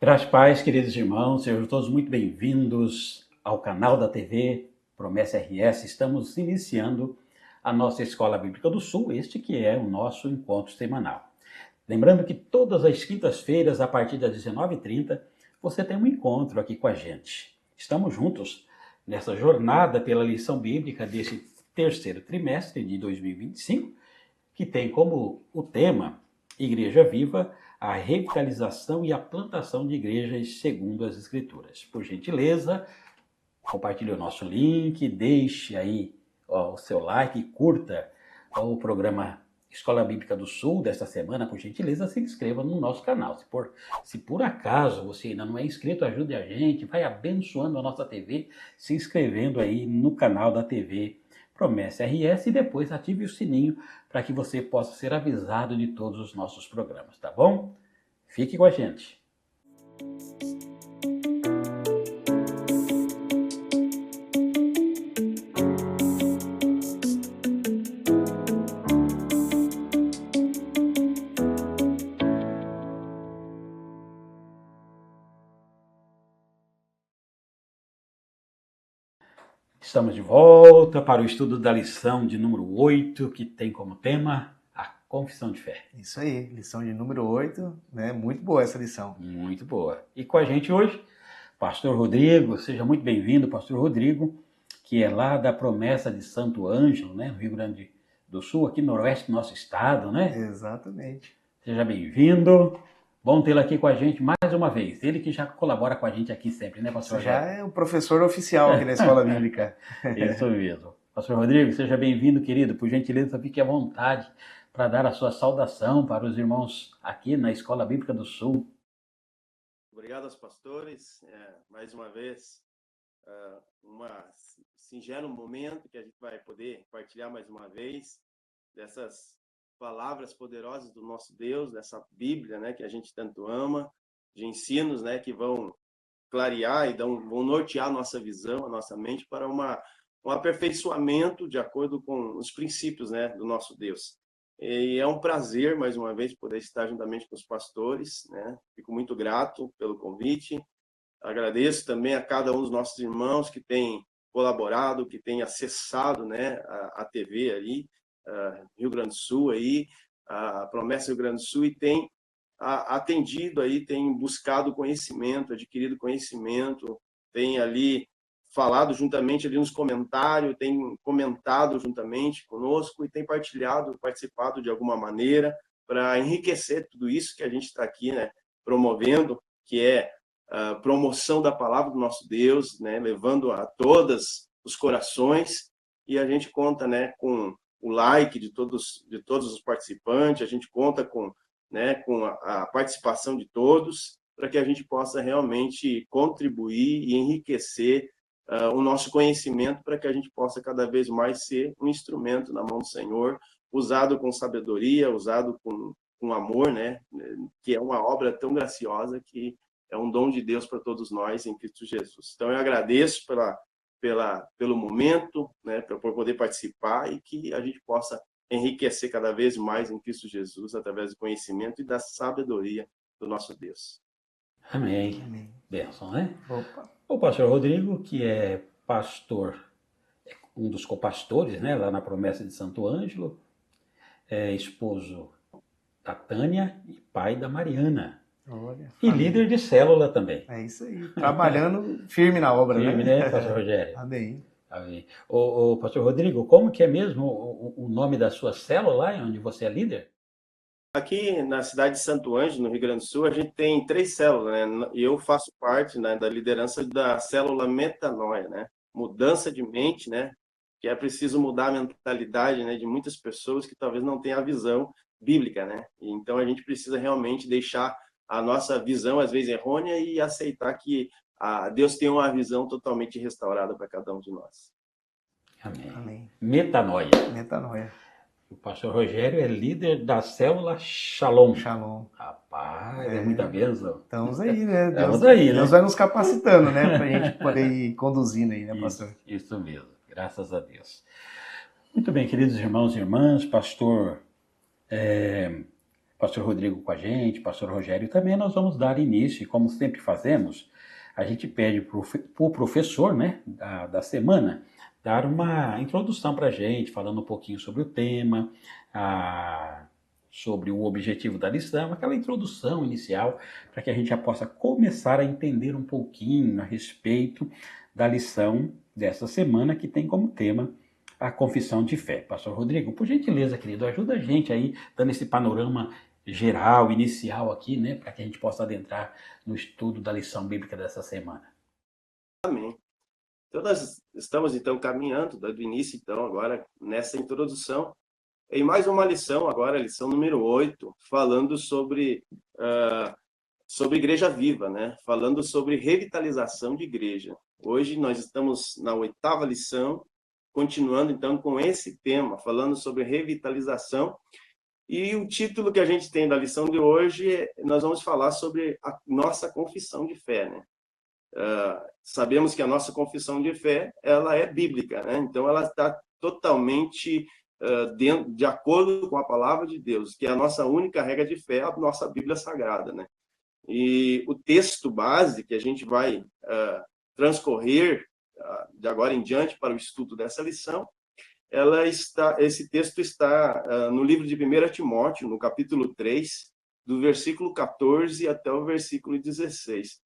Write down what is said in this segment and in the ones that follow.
Graças a paz, queridos irmãos, sejam todos muito bem-vindos ao canal da TV Promessa RS. Estamos iniciando a nossa Escola Bíblica do Sul, este que é o nosso encontro semanal. Lembrando que todas as quintas-feiras, a partir das 19h30, você tem um encontro aqui com a gente. Estamos juntos nessa jornada pela lição bíblica desse terceiro trimestre de 2025, que tem como o tema Igreja Viva, a revitalização e a plantação de igrejas segundo as Escrituras. Por gentileza, compartilhe o nosso link, deixe aí o seu like, curta o programa Escola Bíblica do Sul desta semana, por gentileza, se inscreva no nosso canal. Se por acaso você ainda não é inscrito, ajude a gente, vai abençoando a nossa TV, se inscrevendo aí no canal da TV Promessa RS e depois ative o sininho para que você possa ser avisado de todos os nossos programas, tá bom? Fique com a gente. Estamos de volta para o estudo da lição de número 8, que tem como tema a confissão de fé. Isso aí, lição de número 8, né? Muito boa essa lição. Muito boa. E com a gente hoje, Pastor Rodrigo, seja muito bem-vindo, Pastor Rodrigo, que é lá da Promessa de Santo Ângelo, né, no Rio Grande do Sul, aqui no noroeste do nosso estado, né? Exatamente. Seja bem-vindo. Bom tê-lo aqui com a gente mais uma vez. Ele que já colabora com a gente aqui sempre, né, Pastor? Você já é o professor oficial aqui na Escola Bíblica. Isso mesmo. Pastor Rodrigo, seja bem-vindo, querido. Por gentileza, fique à vontade para dar a sua saudação para os irmãos aqui na Escola Bíblica do Sul. Obrigado aos pastores. Mais uma vez, um singelo momento que a gente vai poder partilhar mais uma vez dessas palavras poderosas do nosso Deus, dessa Bíblia, né, que a gente tanto ama, de ensinos, né, que vão clarear e vão nortear a nossa visão, a nossa mente para um aperfeiçoamento de acordo com os princípios, né, do nosso Deus. E é um prazer, mais uma vez, poder estar juntamente com os pastores, né? Fico muito grato pelo convite. Agradeço também a cada um dos nossos irmãos que tem colaborado, que tem acessado, né, a TV ali, Rio Grande do Sul, aí, a Promessa Rio Grande do Sul, e tem atendido aí, tem buscado conhecimento, adquirido conhecimento, tem ali falado juntamente ali nos comentários, tem comentado juntamente conosco e tem participado de alguma maneira para enriquecer tudo isso que a gente está aqui, né, promovendo, que é a promoção da palavra do nosso Deus, né, levando a todos os corações, e a gente conta, né, com o like de todos os participantes, a gente conta com, né, com a participação de todos, para que a gente possa realmente contribuir e enriquecer o nosso conhecimento, para que a gente possa cada vez mais ser um instrumento na mão do Senhor, usado com sabedoria, usado com amor, né? Que é uma obra tão graciosa que é um dom de Deus para todos nós em Cristo Jesus. Então eu agradeço pelo momento, né? Por poder participar e que a gente possa enriquecer cada vez mais em Cristo Jesus através do conhecimento e da sabedoria do nosso Deus. Amém. Amém. Bênção, né? Opa. O pastor Rodrigo, que é pastor, um dos copastores, né, lá na Promessa de Santo Ângelo, é esposo da Tânia e pai da Mariana. Olha, e líder de célula também. É isso aí, trabalhando firme na obra, firme, né, pastor Rogério? Amém. Amém. O pastor Rodrigo, como que é mesmo o nome da sua célula lá, onde você é líder? Aqui na cidade de Santo Ângelo, no Rio Grande do Sul, a gente tem 3 células, né? E eu faço parte, né, da liderança da célula Metanoia, né? Mudança de mente, né? Que é preciso mudar a mentalidade, né, de muitas pessoas que talvez não tenham a visão bíblica, né? E então a gente precisa realmente deixar a nossa visão, às vezes errônea, e aceitar que Deus tem uma visão totalmente restaurada para cada um de nós. Amém. Amém. Metanoia. Metanoia. O pastor Rogério é líder da célula Shalom. Shalom. Rapaz, é muita bênção. Estamos aí, né? Estamos aí, né? Deus vai nos capacitando, né? Para a gente poder ir conduzindo aí, né, pastor? Isso mesmo, graças a Deus. Muito bem, queridos irmãos e irmãs, pastor pastor Rodrigo com a gente, pastor Rogério também. Nós vamos dar início, e como sempre fazemos, a gente pede para o professor, né, da semana dar uma introdução para a gente, falando um pouquinho sobre o tema, sobre o objetivo da lição, aquela introdução inicial, para que a gente já possa começar a entender um pouquinho a respeito da lição dessa semana, que tem como tema a confissão de fé. Pastor Rodrigo, por gentileza, querido, ajuda a gente aí, dando esse panorama geral, inicial aqui, né, para que a gente possa adentrar no estudo da lição bíblica dessa semana. Amém. Então, nós estamos, então, caminhando do início, então, agora, nessa introdução, em mais uma lição, agora, a lição número 8, falando sobre igreja viva, né? Falando sobre revitalização de igreja. Hoje nós estamos na 8ª lição, continuando, então, com esse tema, falando sobre revitalização. E o título que a gente tem da lição de hoje, nós vamos falar sobre a nossa confissão de fé, né? Sabemos que a nossa confissão de fé, ela é bíblica, né? Então, ela está totalmente de acordo com a palavra de Deus, que é a nossa única regra de fé, a nossa Bíblia Sagrada, né? E o texto base que a gente vai transcorrer de agora em diante para o estudo dessa lição, esse texto está no livro de 1 Timóteo, no capítulo 3, do versículo 14 até o versículo 16.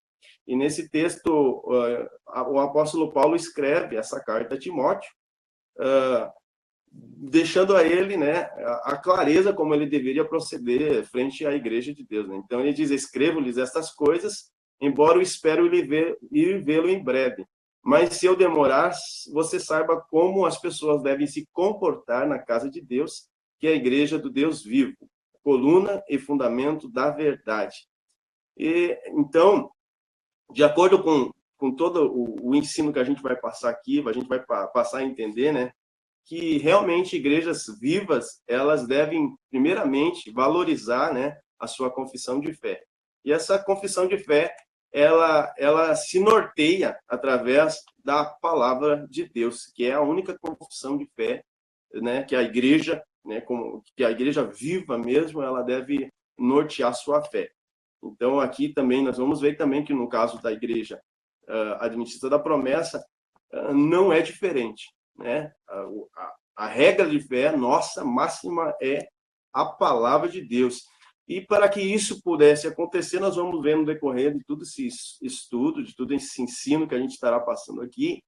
E nesse texto, o apóstolo Paulo escreve essa carta a Timóteo, deixando a ele, né, a clareza como ele deveria proceder frente à igreja de Deus, né? Então ele diz: escrevo-lhes estas coisas, embora eu espero ir vê-lo em breve. Mas se eu demorar, você saiba como as pessoas devem se comportar na casa de Deus, que é a igreja do Deus vivo, coluna e fundamento da verdade. E então, de acordo com todo o ensino que a gente vai passar aqui, a gente vai passar a entender, né, que realmente igrejas vivas, elas devem, primeiramente, valorizar, né, a sua confissão de fé. E essa confissão de fé, ela se norteia através da palavra de Deus, que é a única confissão de fé, né, que a igreja, né, que a igreja viva mesmo, ela deve nortear sua fé. Então, aqui também, nós vamos ver também que no caso da igreja adventista da promessa, não é diferente, né? A regra de fé nossa máxima é a palavra de Deus. E para que isso pudesse acontecer, nós vamos ver no decorrer de todo esse estudo, de todo esse ensino que a gente estará passando aqui,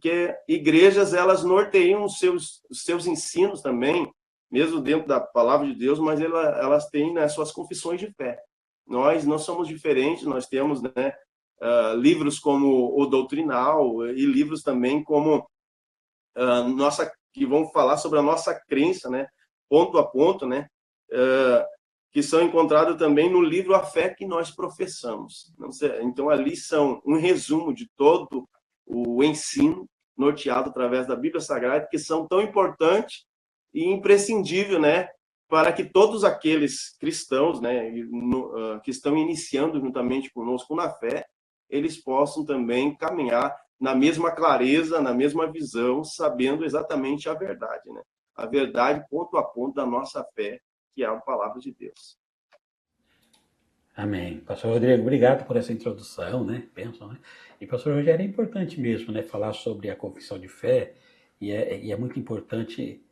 que igrejas, elas norteiam os seus ensinos também, mesmo dentro da palavra de Deus, mas elas têm, né, suas confissões de fé. Nós não somos diferentes, nós temos, né, livros como o Doutrinal e livros também como que vão falar sobre a nossa crença, né, ponto a ponto, né, que são encontrados também no livro A Fé que Nós Professamos. Então, ali são um resumo de todo o ensino norteado através da Bíblia Sagrada, que são tão importantes e imprescindível, né, para que todos aqueles cristãos, né, que estão iniciando juntamente conosco na fé, eles possam também caminhar na mesma clareza, na mesma visão, sabendo exatamente a verdade, né? A verdade ponto a ponto da nossa fé, que é a palavra de Deus. Amém. Pastor Rodrigo, obrigado por essa introdução, né? Pensam, né? E pastor Rogério, é importante mesmo, né, falar sobre a confissão de fé, e é muito importante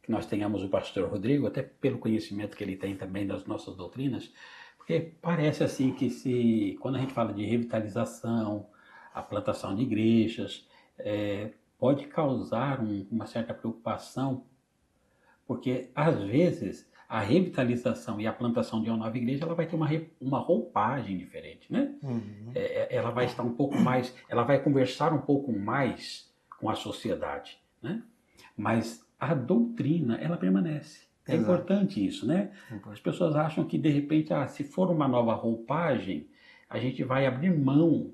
que nós tenhamos o pastor Rodrigo, até pelo conhecimento que ele tem também das nossas doutrinas, porque parece assim que quando a gente fala de revitalização, a plantação de igrejas, pode causar uma certa preocupação, porque às vezes a revitalização e a plantação de uma nova igreja, ela vai ter uma roupagem diferente, né? Uhum. Ela vai estar um pouco mais, ela vai conversar um pouco mais com a sociedade, né? Mas a doutrina, ela permanece. É Exato. importante isso, né? As pessoas acham que, de repente, se for uma nova roupagem, a gente vai abrir mão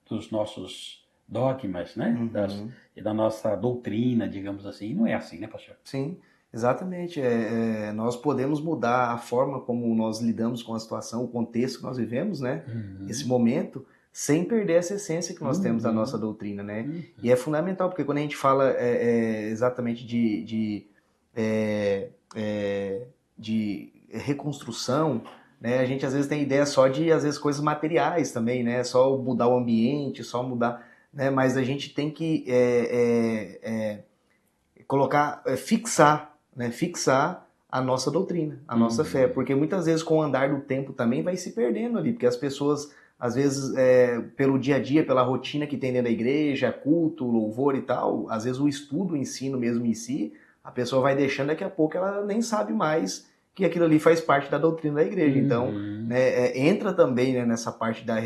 dos nossos dogmas, né? Uhum. E da nossa doutrina, digamos assim. E não é assim, né, pastor? Sim, exatamente. Nós podemos mudar a forma como nós lidamos com a situação, o contexto que nós vivemos, né? Esse momento, sem perder essa essência que nós temos da nossa doutrina, né? E é fundamental, porque quando a gente fala exatamente de reconstrução, né? A gente às vezes tem ideia só de, às vezes, coisas materiais também, né? Só mudar o ambiente, só mudar, né? Mas a gente tem que colocar, fixar, né? Fixar a nossa doutrina, a nossa fé, porque muitas vezes com o andar do tempo também vai se perdendo ali, porque as pessoas, às vezes, pelo dia a dia, pela rotina que tem dentro da igreja, culto, louvor e tal, às vezes o estudo, o ensino mesmo em si, a pessoa vai deixando, daqui a pouco ela nem sabe mais que aquilo ali faz parte da doutrina da igreja. Então, né, entra também, né, nessa parte da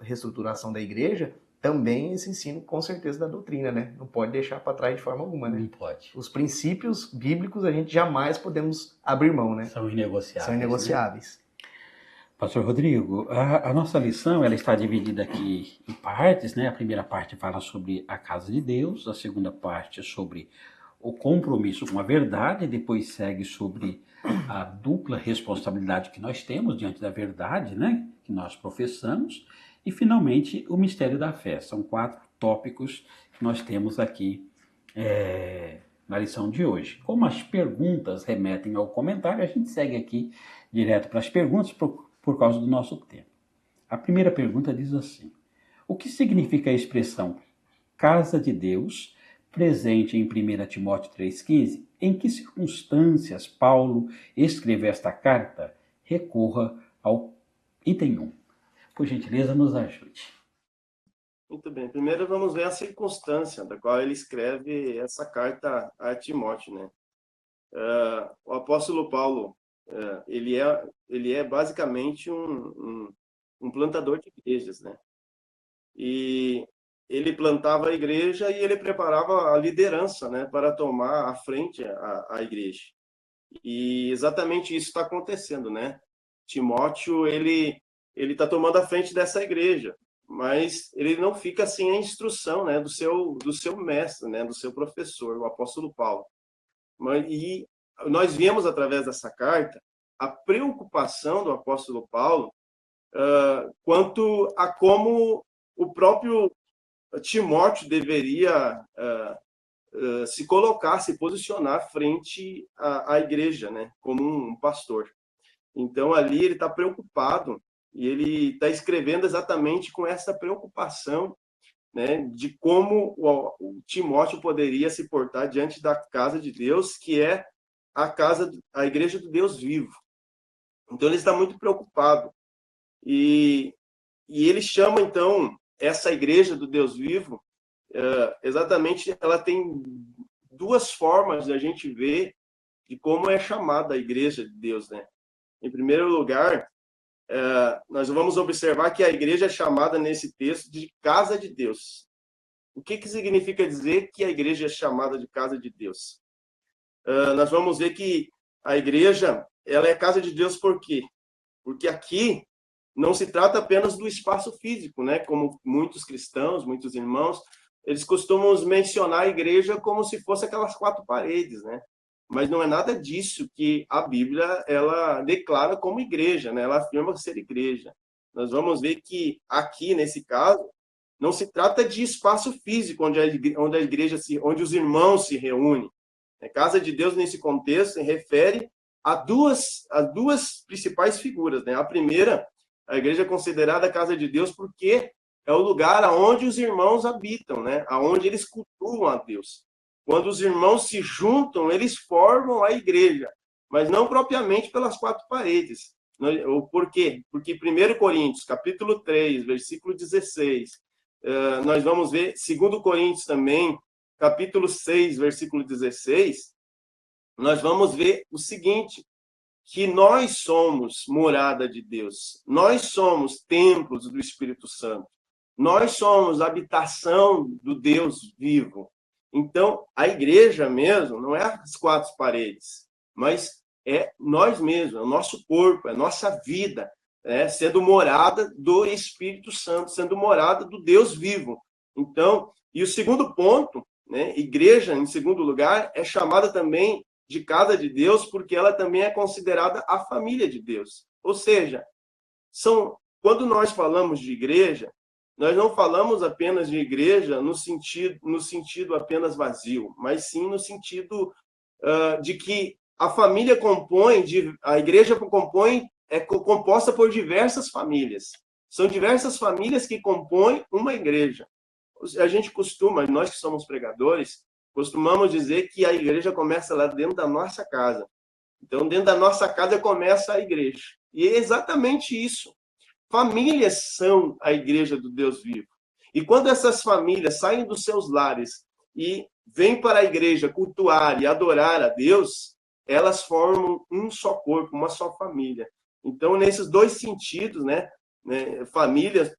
reestruturação da igreja, também esse ensino, com certeza, da doutrina, né? Não pode deixar para trás de forma alguma, né? Não pode. Os princípios bíblicos a gente jamais podemos abrir mão, né? São inegociáveis. São inegociáveis. Né? Pastor Rodrigo, a nossa lição ela está dividida aqui em partes, né? A primeira parte fala sobre a casa de Deus, a segunda parte sobre o compromisso com a verdade, depois segue sobre a dupla responsabilidade que nós temos diante da verdade, né? Que nós professamos. E, finalmente, o mistério da fé. São 4 tópicos que nós temos aqui na lição de hoje. Como as perguntas remetem ao comentário, a gente segue aqui direto para as perguntas por causa do nosso tempo. A primeira pergunta diz assim: o que significa a expressão casa de Deus, presente em 1 Timóteo 3,15? Em que circunstâncias Paulo escreveu esta carta? Recorra ao item 1. Por gentileza, nos ajude. Muito bem. Primeiro vamos ver a circunstância da qual ele escreve essa carta a Timóteo, né? O apóstolo Paulo, ele é basicamente um plantador de igrejas, né? E ele plantava a igreja e ele preparava a liderança, né, para tomar à frente a igreja. E exatamente isso está acontecendo, né? Timóteo, ele está tomando a frente dessa igreja, mas ele não fica sem a instrução, né, do seu mestre, né, do seu professor, o apóstolo Paulo. E nós vemos através dessa carta a preocupação do apóstolo Paulo quanto a como o próprio Timóteo deveria se colocar, se posicionar frente à igreja, né, como um pastor. Então, ali ele está preocupado e ele está escrevendo exatamente com essa preocupação, né, de como o Timóteo poderia se portar diante da casa de Deus, que é a igreja do Deus vivo. Então, ele está muito preocupado. E ele chama, então, essa igreja do Deus vivo, exatamente, ela tem 2 formas de a gente ver de como é chamada a igreja de Deus, né? Em primeiro lugar, nós vamos observar que a igreja é chamada nesse texto de casa de Deus. O que significa dizer que a igreja é chamada de casa de Deus? Nós vamos ver que a igreja ela é casa de Deus por quê? Porque aqui não se trata apenas do espaço físico, né? Como muitos cristãos, muitos irmãos, eles costumam mencionar a igreja como se fosse aquelas 4 paredes, né? Mas não é nada disso que a Bíblia ela declara como igreja, né? Ela afirma ser igreja. Nós vamos ver que aqui, nesse caso, não se trata de espaço físico onde a igreja onde os irmãos se reúnem. A casa de Deus, nesse contexto, se refere a duas principais figuras, né? A primeira, a igreja é considerada a casa de Deus porque é o lugar onde os irmãos habitam, né? Aonde eles cultuam a Deus. Quando os irmãos se juntam, eles formam a igreja, mas não propriamente pelas 4 paredes. Por quê? Porque 1 Coríntios, capítulo 3, versículo 16, nós vamos ver, 2 Coríntios também, capítulo 6, versículo 16, nós vamos ver o seguinte, que nós somos morada de Deus, nós somos templos do Espírito Santo, nós somos habitação do Deus vivo. Então, a igreja mesmo não é as 4 paredes, mas é nós mesmos, é o nosso corpo, é a nossa vida, sendo morada do Espírito Santo, sendo morada do Deus vivo. Então, e o segundo ponto, né, igreja, em segundo lugar, é chamada também de casa de Deus, porque ela também é considerada a família de Deus. Ou seja, quando nós falamos de igreja, nós não falamos apenas de igreja no sentido apenas vazio, mas sim no sentido de que a igreja é composta por diversas famílias. São diversas famílias que compõem uma igreja. A gente nós que somos pregadores, costumamos dizer que a igreja começa lá dentro da nossa casa. Então, dentro da nossa casa começa a igreja. E é exatamente isso. Famílias são a igreja do Deus vivo. E quando essas famílias saem dos seus lares e vêm para a igreja cultuar e adorar a Deus, elas formam um só corpo, uma só família. Então, nesses dois sentidos, famílias,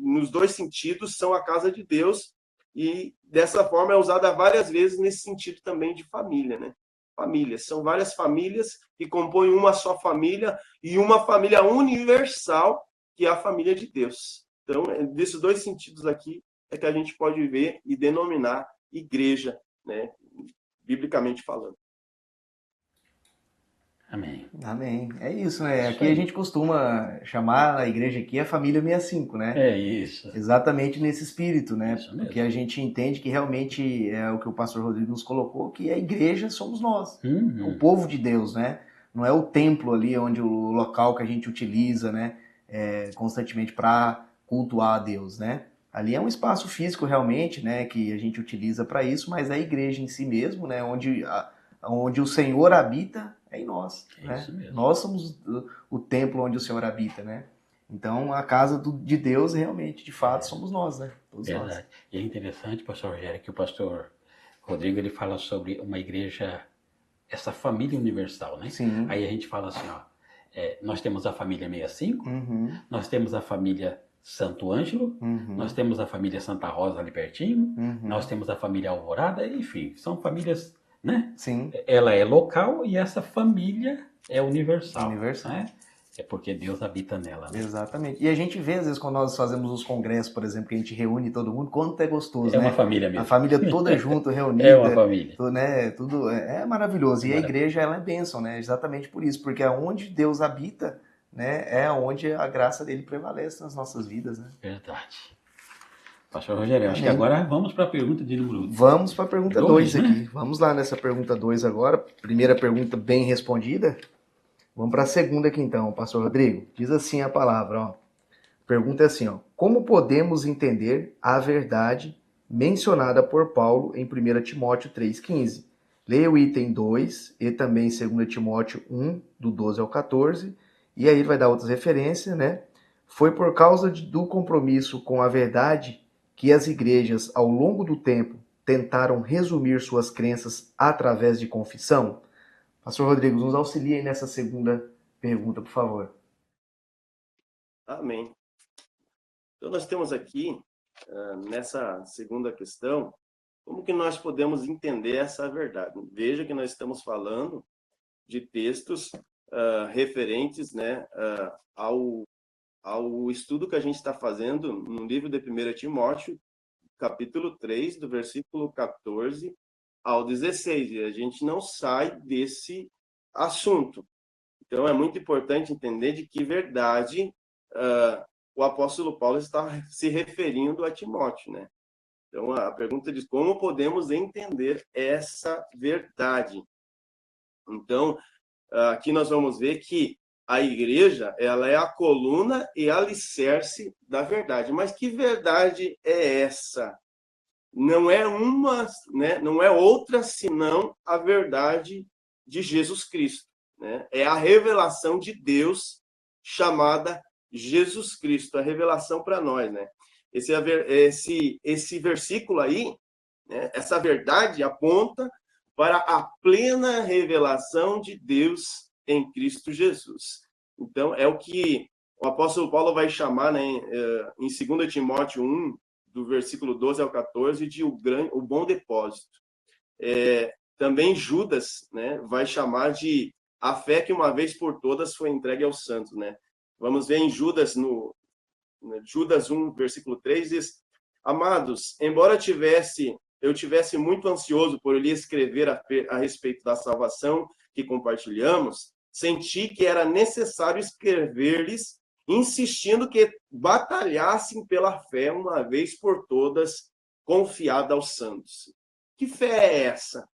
nos dois sentidos, são a casa de Deus, e dessa forma é usada várias vezes nesse sentido também de família, Famílias, são várias famílias que compõem uma só família, e uma família universal, que é a família de Deus. Então, desses dois sentidos aqui, é que a gente pode ver e denominar igreja, biblicamente falando. Amém. Amém. É isso, né? Isso Aqui aí. a gente costuma chamar a igreja aqui a família 65, né? É isso. Exatamente nesse espírito, né? Isso mesmo. Porque a gente entende que realmente é o que o pastor Rodrigo nos colocou, que a igreja somos nós, o povo de Deus, né? Não é o templo ali, onde o local que a gente utiliza, né? Constantemente para cultuar a Deus, né? Ali é um espaço físico realmente, né? Que a gente utiliza para isso, mas é a igreja em si mesmo, né? Onde o Senhor habita é em nós, né? Isso mesmo. Nós somos o templo onde o Senhor habita, né? Então, a casa de Deus, realmente, de fato, somos nós, né? Todos Verdade. nós. E é interessante, pastor Rogério, que o pastor Rodrigo ele fala sobre uma igreja, essa família universal, né? Sim. Aí a gente fala assim, nós temos a família 65, Uhum. nós temos a família Santo Ângelo, Uhum. nós temos a família Santa Rosa ali pertinho, Uhum. nós temos a família Alvorada, enfim, são famílias, né? Sim. Ela é local e essa família é universal. Universal. Né? É porque Deus habita nela. Né? Exatamente. E a gente vê, às vezes, quando nós fazemos os congressos, por exemplo, que a gente reúne todo mundo, quanto é gostoso, É né? uma família mesmo. A família toda junto, reunida. É uma família. Tudo é maravilhoso. E a igreja, ela é bênção, né? Exatamente por isso. Porque aonde Deus habita, né, é onde a graça dele prevalece nas nossas vidas, né? Verdade. Pastor Rogério, acho que agora vamos para a pergunta de número 2. Vamos para a pergunta 2 aqui. Né? Vamos lá nessa pergunta 2 agora. Primeira pergunta bem respondida. Vamos para a segunda aqui então, pastor Rodrigo. Diz assim a palavra, ó. A pergunta é assim, ó. Como podemos entender a verdade mencionada por Paulo em 1 Timóteo 3,15? Leia o item 2 e também 2 Timóteo 1, do 12 ao 14. E aí ele vai dar outras referências, né? Foi por causa do compromisso com a verdade que as igrejas, ao longo do tempo, tentaram resumir suas crenças através de confissão? Pastor Rodrigo, nos auxilie aí nessa segunda pergunta, por favor. Amém. Então, nós temos aqui, nessa segunda questão, como que nós podemos entender essa verdade? Veja que nós estamos falando de textos referentes, né, ao estudo que a gente está fazendo no livro de 1 Timóteo, capítulo 3, do versículo 14 ao 16. E a gente não sai desse assunto. Então, é muito importante entender de que verdade o apóstolo Paulo está se referindo a Timóteo, né? Então, a pergunta diz como podemos entender essa verdade. Então, aqui nós vamos ver que a igreja, ela é a coluna e alicerce da verdade. Mas que verdade é essa? Não é uma, né? Não é outra senão a verdade de Jesus Cristo, né? É a revelação de Deus chamada Jesus Cristo, a revelação para nós, né? Esse versículo aí, né? Essa verdade aponta para a plena revelação de Deus em Cristo Jesus. Então, é o que o apóstolo Paulo vai chamar, né, em 2 Timóteo 1, do versículo 12 ao 14, de o bom depósito. Também Judas, né, vai chamar de a fé que uma vez por todas foi entregue aos santos, né? Vamos ver em Judas, Judas 1, versículo 3, diz: Amados, embora eu tivesse muito ansioso por lhe escrever a respeito da salvação que compartilhamos, senti que era necessário escrever-lhes, insistindo que batalhassem pela fé uma vez por todas, confiada aos santos. Que fé é essa?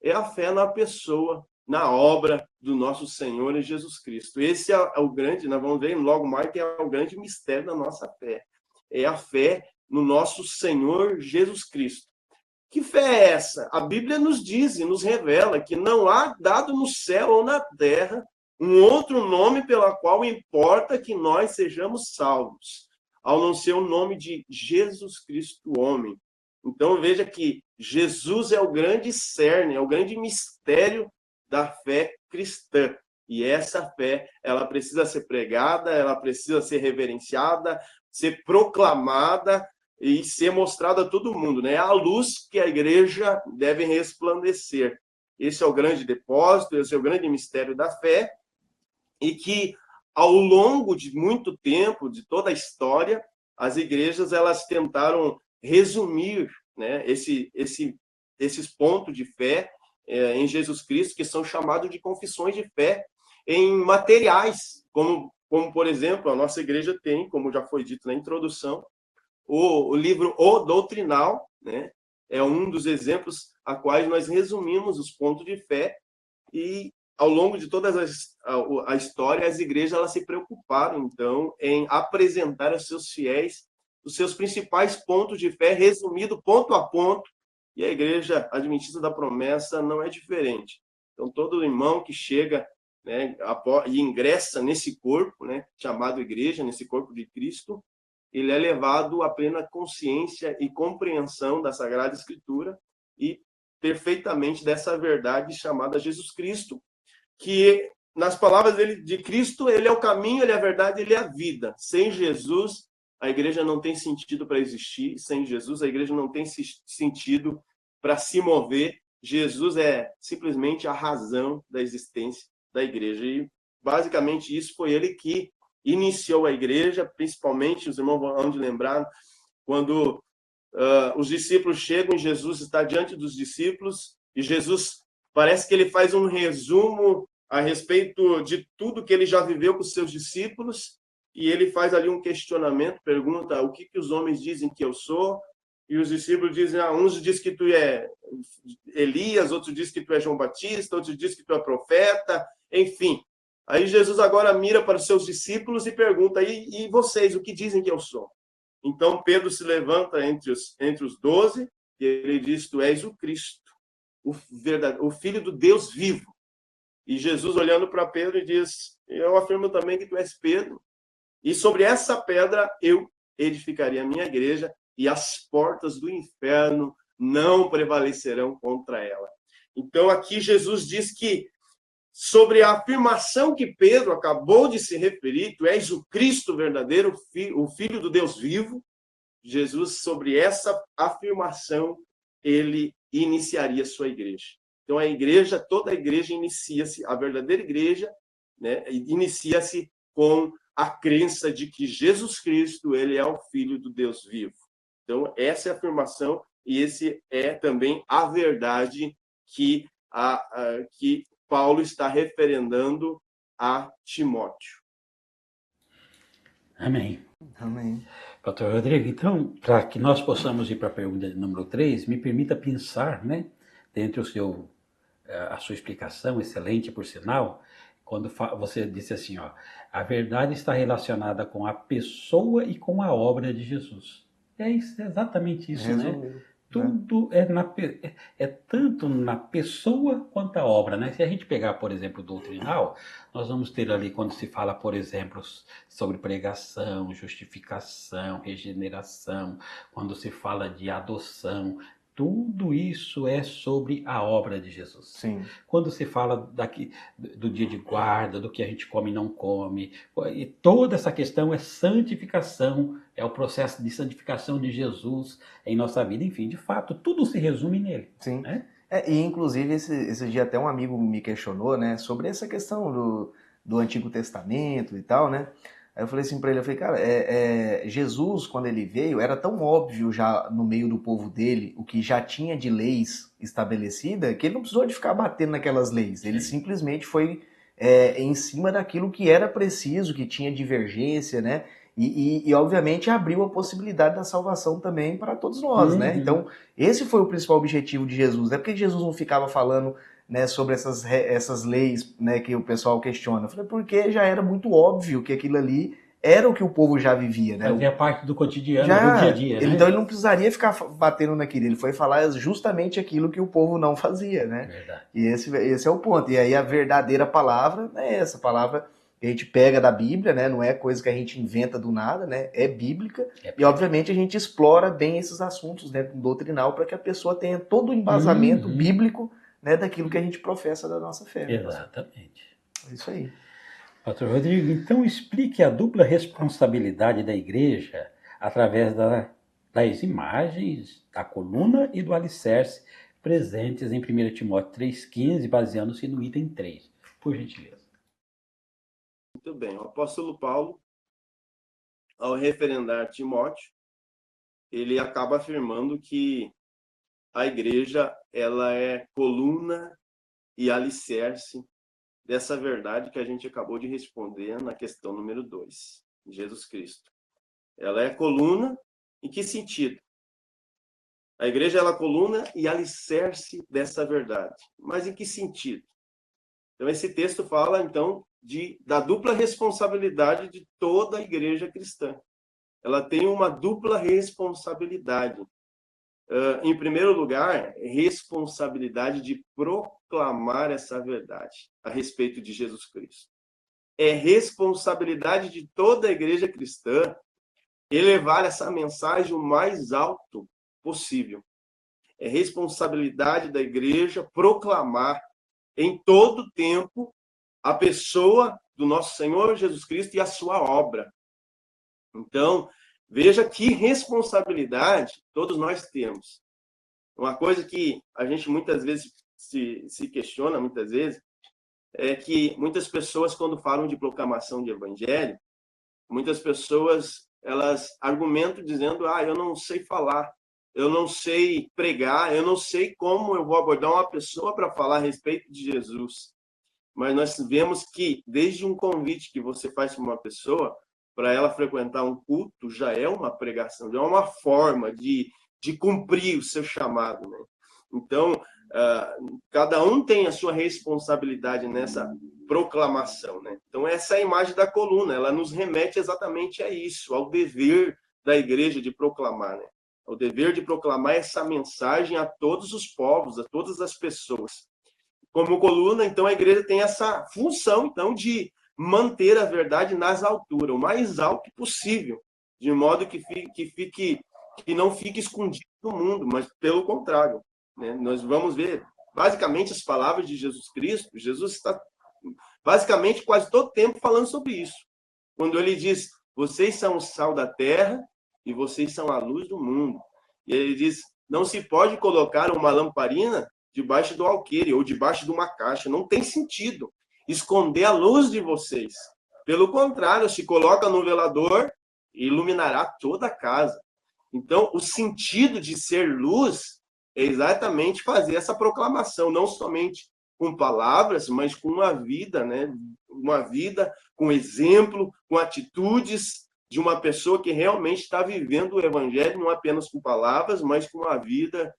É a fé na pessoa, na obra do nosso Senhor Jesus Cristo. Esse é o grande, nós vamos ver logo mais, que é o grande mistério da nossa fé. É a fé no nosso Senhor Jesus Cristo. Que fé é essa? A Bíblia nos diz e nos revela que não há dado no céu ou na terra um outro nome pela qual importa que nós sejamos salvos, ao não ser o nome de Jesus Cristo, homem. Então veja que Jesus é o grande cerne, é o grande mistério da fé cristã. E essa fé, ela precisa ser pregada, ela precisa ser reverenciada, ser proclamada e ser mostrada a todo mundo, né? É a luz que a igreja deve resplandecer. Esse é o grande depósito, esse é o grande mistério da fé, e que ao longo de muito tempo, de toda a história, as igrejas elas tentaram resumir, né, esses pontos de fé em Jesus Cristo, que são chamados de confissões de fé, em materiais, como por exemplo, a nossa igreja tem, como já foi dito na introdução, o livro O Doutrinal, né, é um dos exemplos a quais nós resumimos os pontos de fé, e ao longo de toda a história, as igrejas elas se preocuparam, então, em apresentar aos seus fiéis os seus principais pontos de fé, resumido ponto a ponto, e a Igreja Adventista da Promessa não é diferente. Então, todo irmão que chega, né, e ingressa nesse corpo, né, chamado igreja, nesse corpo de Cristo, ele é levado à plena consciência e compreensão da Sagrada Escritura e perfeitamente dessa verdade chamada Jesus Cristo, que, nas palavras de Cristo, ele é o caminho, ele é a verdade, ele é a vida. Sem Jesus, a igreja não tem sentido para existir. Sem Jesus, a igreja não tem sentido para se mover. Jesus é simplesmente a razão da existência da igreja. E, basicamente, isso foi ele que iniciou a igreja, principalmente, os irmãos vão de lembrar, quando os discípulos chegam e Jesus está diante dos discípulos, e Jesus parece que ele faz um resumo a respeito de tudo que ele já viveu com os seus discípulos, e ele faz ali um questionamento, pergunta o que os homens dizem que eu sou, e os discípulos dizem, uns dizem que tu é Elias, outros dizem que tu é João Batista, outros dizem que tu é profeta, enfim. Aí Jesus agora mira para os seus discípulos e pergunta, e vocês, o que dizem que eu sou? Então Pedro se levanta entre os 12 e ele diz, tu és o Cristo, o Filho do Deus vivo. E Jesus, olhando para Pedro, e diz, eu afirmo também que tu és Pedro, e sobre essa pedra eu edificaria a minha igreja, e as portas do inferno não prevalecerão contra ela. Então aqui Jesus diz que, sobre a afirmação que Pedro acabou de se referir, tu és o Cristo verdadeiro, o Filho do Deus vivo, Jesus, sobre essa afirmação, ele iniciaria sua igreja. Então, toda a igreja inicia-se, a verdadeira igreja, né, inicia-se com a crença de que Jesus Cristo, ele é o Filho do Deus vivo. Então, essa é a afirmação e esse é também a verdade que Paulo está referendando a Timóteo. Amém. Amém. Pastor Rodrigo, então, para que nós possamos ir para a pergunta número 3, me permita pensar, né, dentro a sua explicação, excelente por sinal, quando você disse assim, ó, a verdade está relacionada com a pessoa e com a obra de Jesus. É exatamente isso, né? Tudo é tanto na pessoa quanto a obra, né? Se a gente pegar, por exemplo, o doutrinal, nós vamos ter ali, quando se fala, por exemplo, sobre pregação, justificação, regeneração, quando se fala de adoção, tudo isso é sobre a obra de Jesus. Sim. Quando se fala do dia de guarda, do que a gente come e não come, e toda essa questão é santificação, é o processo de santificação de Jesus em nossa vida. Enfim, de fato, tudo se resume nele. Sim. Né? E inclusive esse dia até um amigo me questionou, né, sobre essa questão do Antigo Testamento e tal, né? Aí eu falei assim para ele, eu falei, cara, Jesus, quando ele veio, era tão óbvio já no meio do povo dele, o que já tinha de leis estabelecida, que ele não precisou de ficar batendo naquelas leis. Ele simplesmente foi em cima daquilo que era preciso, que tinha divergência, né? E obviamente abriu a possibilidade da salvação também para todos nós, né? Então, esse foi o principal objetivo de Jesus. Não é porque Jesus não ficava falando né, sobre essas leis, né, que o pessoal questiona? Eu falei, porque já era muito óbvio que aquilo ali era o que o povo já vivia, né? Fazia parte do cotidiano, do dia a Já, dia, né? então ele não precisaria ficar batendo naquilo, ele foi falar justamente aquilo que o povo não fazia, né? Verdade. E esse é o ponto. E aí a verdadeira palavra é essa palavra que a gente pega da Bíblia, né? Não é coisa que a gente inventa do nada, né? É bíblica. E obviamente a gente explora bem esses assuntos, né, doutrinal, para que a pessoa tenha todo o embasamento bíblico, né, daquilo que a gente professa da nossa fé. Né, exatamente. É isso aí. Pastor Rodrigo, então explique a dupla responsabilidade da igreja através das imagens, da coluna e do alicerce presentes em 1 Timóteo 3,15, baseando-se no item 3. Por gentileza. Muito bem. O apóstolo Paulo, ao referendar Timóteo, ele acaba afirmando que a igreja ela é coluna e alicerce dessa verdade que a gente acabou de responder na questão número 2, Jesus Cristo. Ela é coluna, em que sentido? A igreja ela é coluna e alicerce dessa verdade. Mas em que sentido? Então esse texto fala então da dupla responsabilidade de toda a igreja cristã. Ela tem uma dupla responsabilidade. Em primeiro lugar, responsabilidade de proclamar essa verdade a respeito de Jesus Cristo. É responsabilidade de toda a igreja cristã elevar essa mensagem o mais alto possível. É responsabilidade da igreja proclamar em todo tempo a pessoa do nosso Senhor Jesus Cristo e a sua obra. Então, veja que responsabilidade todos nós temos. Uma coisa que a gente muitas vezes se questiona, muitas vezes, é que muitas pessoas, quando falam de proclamação de evangelho, muitas pessoas, elas argumentam dizendo, eu não sei falar, eu não sei pregar, eu não sei como eu vou abordar uma pessoa para falar a respeito de Jesus. Mas nós vemos que, desde um convite que você faz para uma pessoa, para ela frequentar um culto, já é uma pregação, já é uma forma de cumprir o seu chamado, né? Então, cada um tem a sua responsabilidade nessa proclamação, né? Então, essa é a imagem da coluna, ela nos remete exatamente a isso, ao dever da igreja de proclamar, né? O dever de proclamar essa mensagem a todos os povos, a todas as pessoas. Como coluna, então, a igreja tem essa função, então, de manter a verdade nas alturas, o mais alto possível, de modo que não fique escondido do mundo, mas pelo contrário, né? Nós vamos ver, basicamente, as palavras de Jesus Cristo. Jesus está, basicamente, quase todo o tempo falando sobre isso. Quando ele diz, vocês são o sal da terra e vocês são a luz do mundo. E ele diz, não se pode colocar uma lamparina debaixo do alqueire ou debaixo de uma caixa. Não tem sentido esconder a luz de vocês. Pelo contrário, se coloca no velador e iluminará toda a casa. Então, o sentido de ser luz é exatamente fazer essa proclamação, não somente com palavras, mas com uma vida, né? Uma vida com exemplo, com atitudes de uma pessoa que realmente está vivendo o evangelho, não apenas com palavras, mas com a vida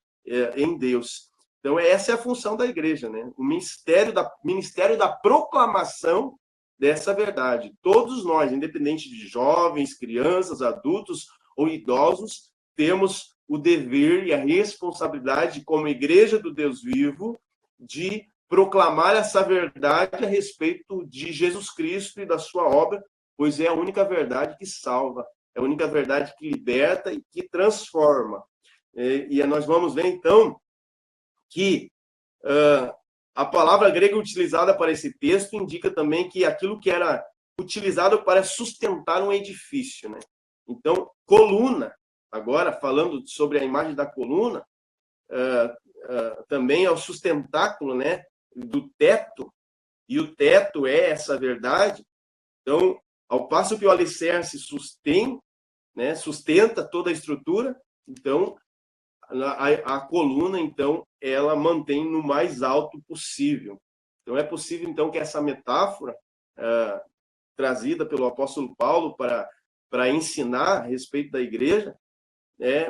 em Deus. Então, essa é a função da igreja, né? O ministério da proclamação dessa verdade. Todos nós, independente de jovens, crianças, adultos ou idosos, temos o dever e a responsabilidade, como igreja do Deus vivo, de proclamar essa verdade a respeito de Jesus Cristo e da sua obra, pois é a única verdade que salva, é a única verdade que liberta e que transforma. E nós vamos ver, então, que a palavra grega utilizada para esse texto indica também que aquilo que era utilizado para sustentar um edifício, né? Então, coluna, agora falando sobre a imagem da coluna, também é o sustentáculo, né, do teto, e o teto é essa verdade. Então, ao passo que o alicerce sustenta toda a estrutura, então a coluna, então, ela mantém no mais alto possível. Então, é possível, então, que essa metáfora trazida pelo apóstolo Paulo para ensinar a respeito da igreja,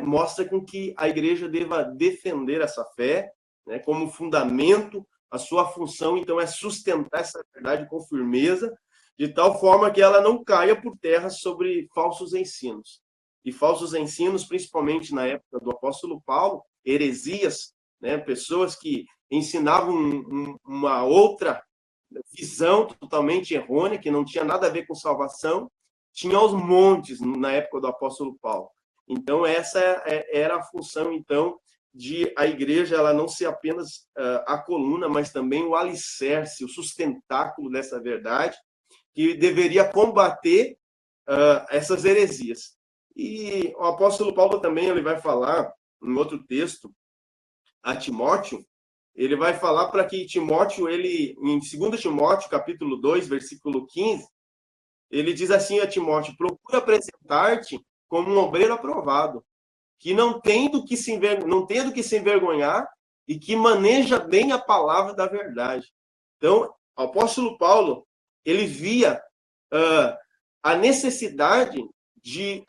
mostra com que a igreja deva defender essa fé, né, como fundamento A sua função, então, é sustentar essa verdade com firmeza, de tal forma que ela não caia por terra sobre falsos ensinos. E falsos ensinos, principalmente na época do apóstolo Paulo, heresias, né? Pessoas que ensinavam uma outra visão totalmente errônea, que não tinha nada a ver com salvação, tinha aos montes na época do apóstolo Paulo. Então, essa era a função, então, de a igreja ela não ser apenas a coluna, mas também o alicerce, o sustentáculo dessa verdade, que deveria combater essas heresias. E o apóstolo Paulo também ele vai falar, em outro texto, a Timóteo, ele vai falar para que Timóteo, ele, em 2 Timóteo, capítulo 2, versículo 15, ele diz assim a Timóteo: procura apresentar-te como um obreiro aprovado, que não tem do que se envergonhar e que maneja bem a palavra da verdade. Então, o apóstolo Paulo, ele via a necessidade de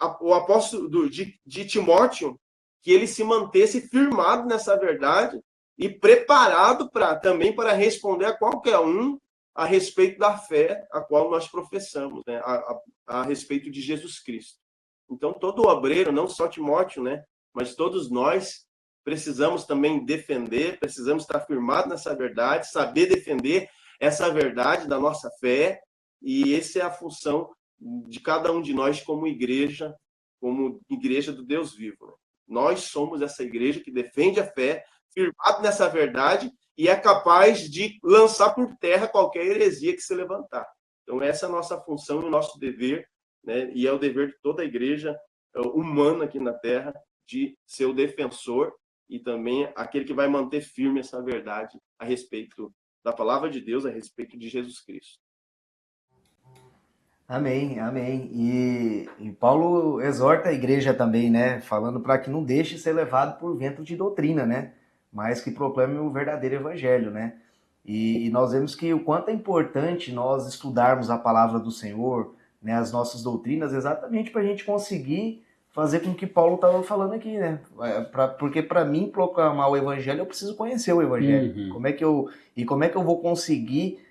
Timóteo que ele se mantesse firmado nessa verdade e preparado também para responder a qualquer um a respeito da fé a qual nós professamos, né? A respeito de Jesus Cristo. Então, todo obreiro, não só Timóteo, né? Mas todos nós precisamos também defender, precisamos estar firmados nessa verdade, saber defender essa verdade da nossa fé, e essa é a função de cada um de nós como igreja do Deus vivo, né? Nós somos essa igreja que defende a fé, firmado nessa verdade, e é capaz de lançar por terra qualquer heresia que se levantar. Então, essa é a nossa função e o nosso dever, né? E é o dever de toda a igreja humana aqui na Terra, de ser o defensor e também aquele que vai manter firme essa verdade a respeito da palavra de Deus, a respeito de Jesus Cristo. Amém, amém. E Paulo exorta a igreja também, né? Falando para que não deixe ser levado por vento de doutrina, né? Mas que proclame o verdadeiro evangelho, né? E nós vemos que o quanto é importante nós estudarmos a palavra do Senhor, né? As nossas doutrinas, exatamente para a gente conseguir fazer com que Paulo estava falando aqui, né? Porque para mim proclamar o evangelho, eu preciso conhecer o evangelho. Uhum. Como é que eu vou conseguir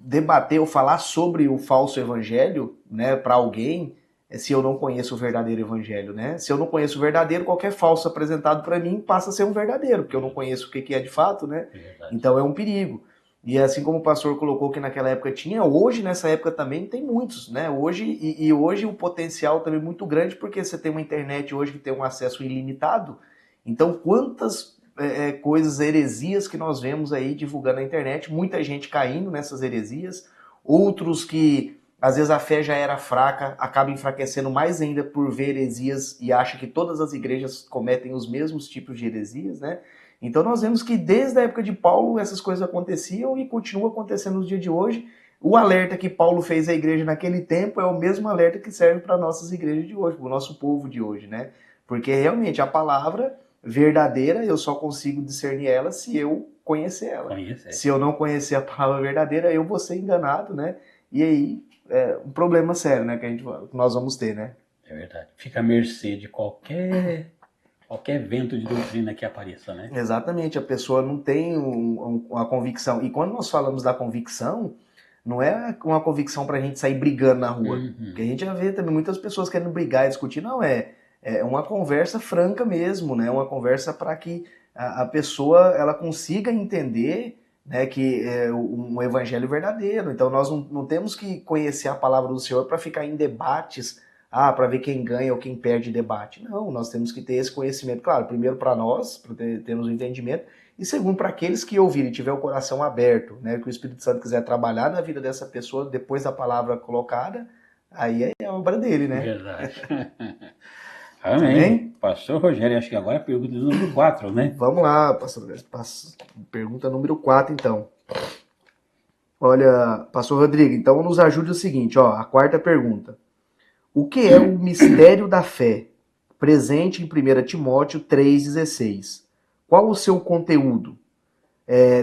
debater ou falar sobre o falso evangelho, né, para alguém, se eu não conheço o verdadeiro evangelho, né? Se eu não conheço o verdadeiro, qualquer falso apresentado para mim passa a ser um verdadeiro, porque eu não conheço o que é de fato, né? Então é um perigo. E assim como o pastor colocou que naquela época tinha, hoje nessa época também tem muitos, né? Hoje hoje o potencial também é muito grande, porque você tem uma internet hoje que tem um acesso ilimitado. Então quantas coisas, heresias que nós vemos aí divulgando na internet, muita gente caindo nessas heresias, outros que às vezes a fé já era fraca, acaba enfraquecendo mais ainda por ver heresias e acha que todas as igrejas cometem os mesmos tipos de heresias, né? Então nós vemos que desde a época de Paulo essas coisas aconteciam e continuam acontecendo nos dias de hoje. O alerta que Paulo fez à igreja naquele tempo é o mesmo alerta que serve para nossas igrejas de hoje, para o nosso povo de hoje, né? Porque realmente a palavra verdadeira, eu só consigo discernir ela se eu conhecer ela. Se eu não conhecer a palavra verdadeira, eu vou ser enganado, né? E aí é um problema sério, né? Que nós vamos ter, né? É verdade. Fica à mercê de qualquer vento de doutrina que apareça, né? Exatamente. A pessoa não tem uma convicção. E quando nós falamos da convicção, não é uma convicção pra gente sair brigando na rua. Uhum. Porque a gente já vê também muitas pessoas querendo brigar e discutir. Não, é uma conversa franca mesmo, né? Uma conversa para que a pessoa ela consiga entender, né, que é um evangelho verdadeiro. Então nós não temos que conhecer a palavra do Senhor para ficar em debates, para ver quem ganha ou quem perde debate. Não, nós temos que ter esse conhecimento, claro, primeiro para nós, para termos o entendimento, e segundo para aqueles que ouvirem e tiver o coração aberto, né, que o Espírito Santo quiser trabalhar na vida dessa pessoa depois da palavra colocada, aí é obra dele, né? Verdade. Amém. Pastor Rogério, acho que agora é a pergunta número 4, né? Vamos lá, pastor. Pergunta número 4, então. Olha, pastor Rodrigo, então nos ajude o seguinte, ó, a quarta pergunta. O que é o mistério da fé? Presente em 1 Timóteo 3,16. Qual o seu conteúdo?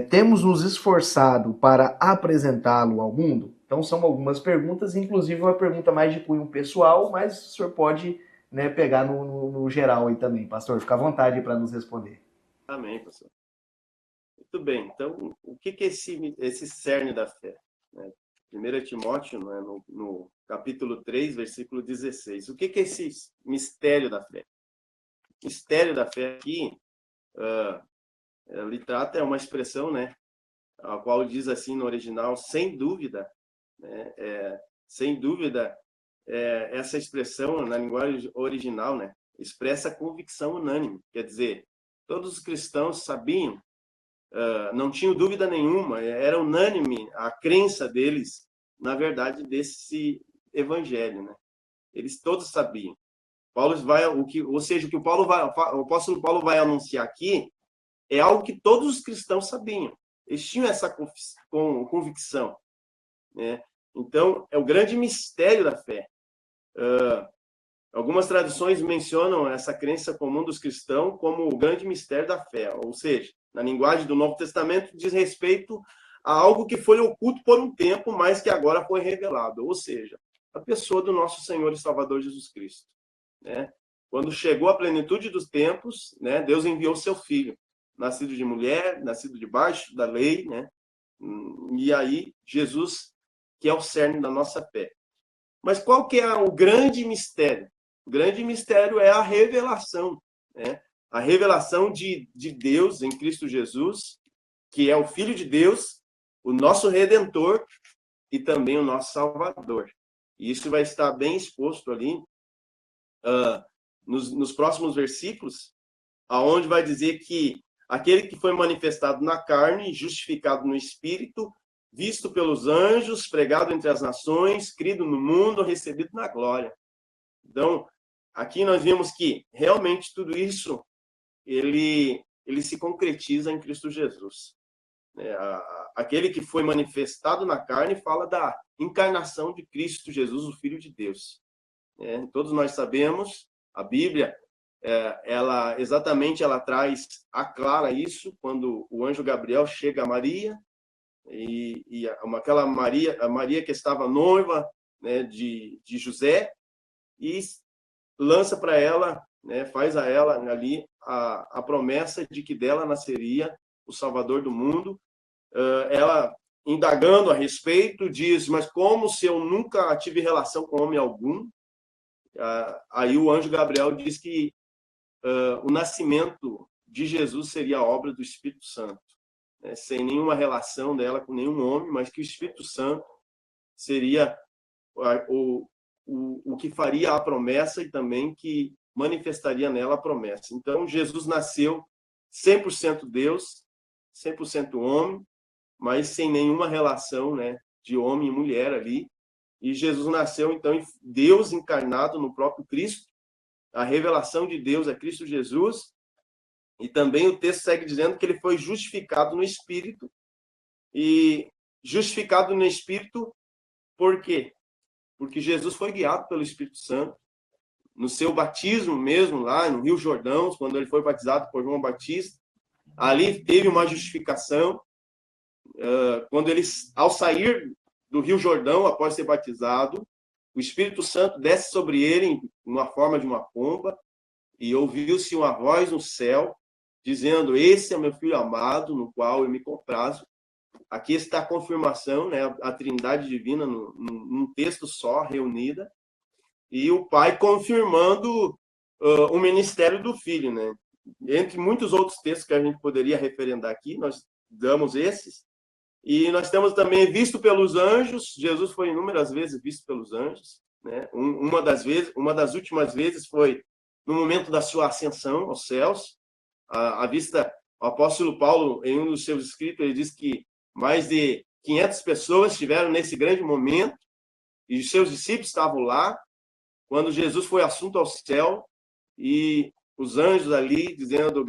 Temos nos esforçado para apresentá-lo ao mundo? Então são algumas perguntas, inclusive uma pergunta mais de cunho pessoal, mas o senhor pode né, pegar no geral aí também, pastor. Fica à vontade para nos responder. Amém, pastor. Muito bem. Então, o que é esse cerne da fé? 1 Timóteo, no capítulo 3, versículo 16. O que é esse mistério da fé? Mistério da fé aqui, ele trata, é uma expressão, né, a qual diz assim no original, sem dúvida, né, sem dúvida, essa expressão na linguagem original, né, expressa convicção unânime, quer dizer, todos os cristãos sabiam, não tinham dúvida nenhuma, era unânime a crença deles na verdade desse evangelho, né? Eles todos sabiam. Paulo vai, ou seja, o que o apóstolo Paulo vai anunciar aqui é algo que todos os cristãos sabiam. Eles tinham essa convicção, né? Então, é o grande mistério da fé. Algumas tradições mencionam essa crença comum dos cristãos como o grande mistério da fé, ou seja, na linguagem do Novo Testamento, diz respeito a algo que foi oculto por um tempo, mas que agora foi revelado, ou seja, a pessoa do nosso Senhor e Salvador Jesus Cristo, né? Quando chegou a plenitude dos tempos, né, Deus enviou seu Filho, nascido de mulher, nascido debaixo da lei, né? E aí, Jesus, que é o cerne da nossa fé. Mas qual que é o grande mistério? O grande mistério é a revelação, né? A revelação de Deus em Cristo Jesus, que é o Filho de Deus, o nosso Redentor e também o nosso Salvador. E isso vai estar bem exposto ali nos próximos versículos, aonde vai dizer que aquele que foi manifestado na carne, justificado no Espírito, visto pelos anjos, pregado entre as nações, crido no mundo, recebido na glória. Então, aqui nós vimos que realmente tudo isso ele se concretiza em Cristo Jesus. Aquele que foi manifestado na carne fala da encarnação de Cristo Jesus, o Filho de Deus. Todos nós sabemos, a Bíblia, ela aclara isso quando o anjo Gabriel chega a Maria, e aquela Maria, a Maria que estava noiva, né, de José, e lança para ela, né, faz a ela ali a promessa de que dela nasceria o Salvador do mundo. Ela, indagando a respeito, diz, mas como se eu nunca tive relação com homem algum? Aí o anjo Gabriel diz que o nascimento de Jesus seria a obra do Espírito Santo, né, sem nenhuma relação dela com nenhum homem, mas que o Espírito Santo seria o que faria a promessa e também que manifestaria nela a promessa. Então, Jesus nasceu 100% Deus, 100% homem, mas sem nenhuma relação, né, de homem e mulher ali. E Jesus nasceu, então, Deus encarnado no próprio Cristo. A revelação de Deus é Cristo Jesus. E também o texto segue dizendo que ele foi justificado no Espírito. E justificado no Espírito, por quê? Porque Jesus foi guiado pelo Espírito Santo. No seu batismo mesmo, lá no Rio Jordão, quando ele foi batizado por João Batista, ali teve uma justificação. Quando ele, ao sair do Rio Jordão, após ser batizado, o Espírito Santo desce sobre ele na forma de uma pomba, e ouviu-se uma voz no céu, dizendo, esse é meu filho amado, no qual eu me comprazo. Aqui está a confirmação, né, a Trindade Divina num texto só, reunida, e o Pai confirmando o ministério do Filho, né? Entre muitos outros textos que a gente poderia referendar aqui, nós damos esses. E nós temos também visto pelos anjos, Jesus foi inúmeras vezes visto pelos anjos, né? Uma das últimas vezes foi no momento da sua ascensão aos céus. A vista, o apóstolo Paulo, em um dos seus escritos, ele diz que mais de 500 pessoas estiveram nesse grande momento, e os seus discípulos estavam lá, quando Jesus foi assunto ao céu, e os anjos ali dizendo,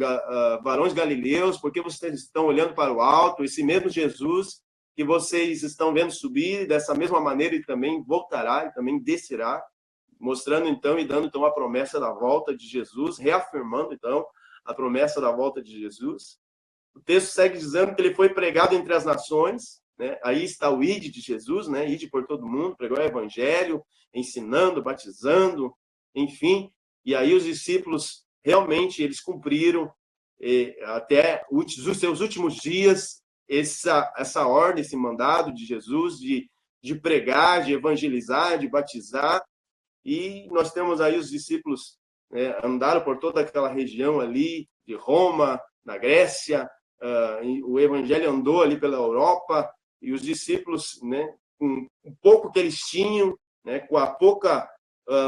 varões galileus, por que vocês estão olhando para o alto? Esse mesmo Jesus que vocês estão vendo subir, dessa mesma maneira ele também voltará, ele também descerá, mostrando então e dando então a promessa da volta de Jesus, reafirmando então a promessa da volta de Jesus. O texto segue dizendo que ele foi pregado entre as nações, né? Aí está o ide de Jesus, né? Ide por todo mundo, pregou o evangelho, ensinando, batizando, enfim. E aí os discípulos realmente eles cumpriram até os seus últimos dias essa ordem, esse mandado de Jesus de pregar, de evangelizar, de batizar. E nós temos aí os discípulos andaram por toda aquela região ali de Roma, na Grécia, o evangelho andou ali pela Europa, e os discípulos, né, com o pouco que eles tinham, né, com a pouca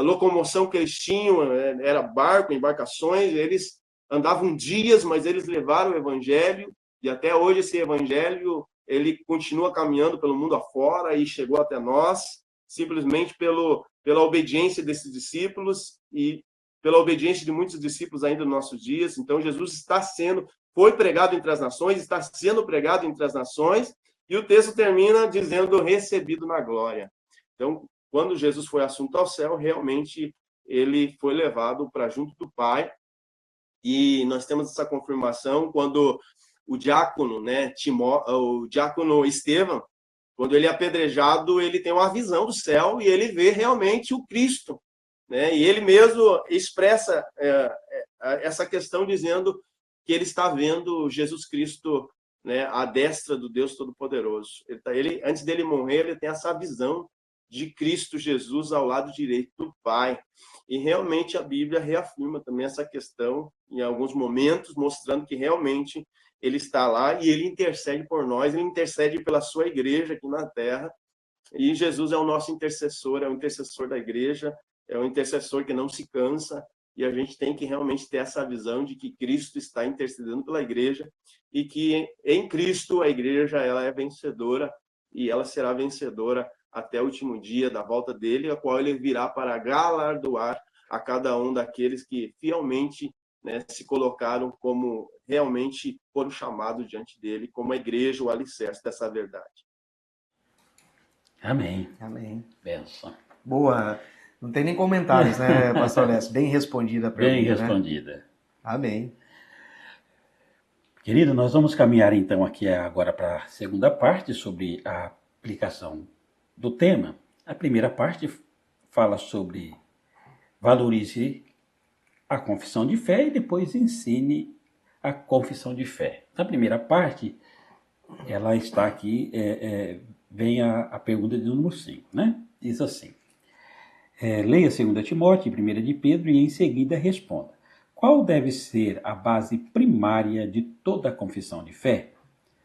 locomoção que eles tinham, era barco, embarcações, eles andavam dias, mas eles levaram o evangelho, e até hoje esse evangelho ele continua caminhando pelo mundo afora e chegou até nós, simplesmente pela obediência desses discípulos e pela obediência de muitos discípulos ainda nos nossos dias. Então, Jesus foi pregado entre as nações, está sendo pregado entre as nações, e o texto termina dizendo recebido na glória. Então, quando Jesus foi assunto ao céu, realmente ele foi levado para junto do Pai, e nós temos essa confirmação quando o diácono, né, o diácono Estevão, quando ele é apedrejado, ele tem uma visão do céu e ele vê realmente o Cristo, né? E ele mesmo expressa essa questão dizendo que ele está vendo Jesus Cristo, né, à destra do Deus Todo-Poderoso. Antes dele morrer, ele tem essa visão de Cristo Jesus ao lado direito do Pai. E realmente a Bíblia reafirma também essa questão em alguns momentos, mostrando que realmente ele está lá e ele intercede por nós, ele intercede pela sua igreja aqui na terra. E Jesus é o nosso intercessor, é o intercessor da igreja, é o intercessor que não se cansa, e a gente tem que realmente ter essa visão de que Cristo está intercedendo pela igreja e que em Cristo a igreja ela é vencedora e ela será vencedora até o último dia da volta dele, a qual ele virá para galardoar a cada um daqueles que fielmente, né, se colocaram como realmente foram chamados diante dele, como a igreja, o alicerce dessa verdade. Amém. Amém. Benção. Boa. Não tem nem comentários, né, pastor Lécio? Bem respondida a pergunta, Bem respondida. Né? Amém. Querido, nós vamos caminhar então aqui agora para a segunda parte sobre a aplicação do tema. A primeira parte fala sobre valorize a confissão de fé e depois ensine a confissão de fé. Na primeira parte, ela está aqui, vem a pergunta de número 5, né? Diz assim, leia 2 Timóteo e 1 de Pedro e em seguida responda. Qual deve ser a base primária de toda a confissão de fé?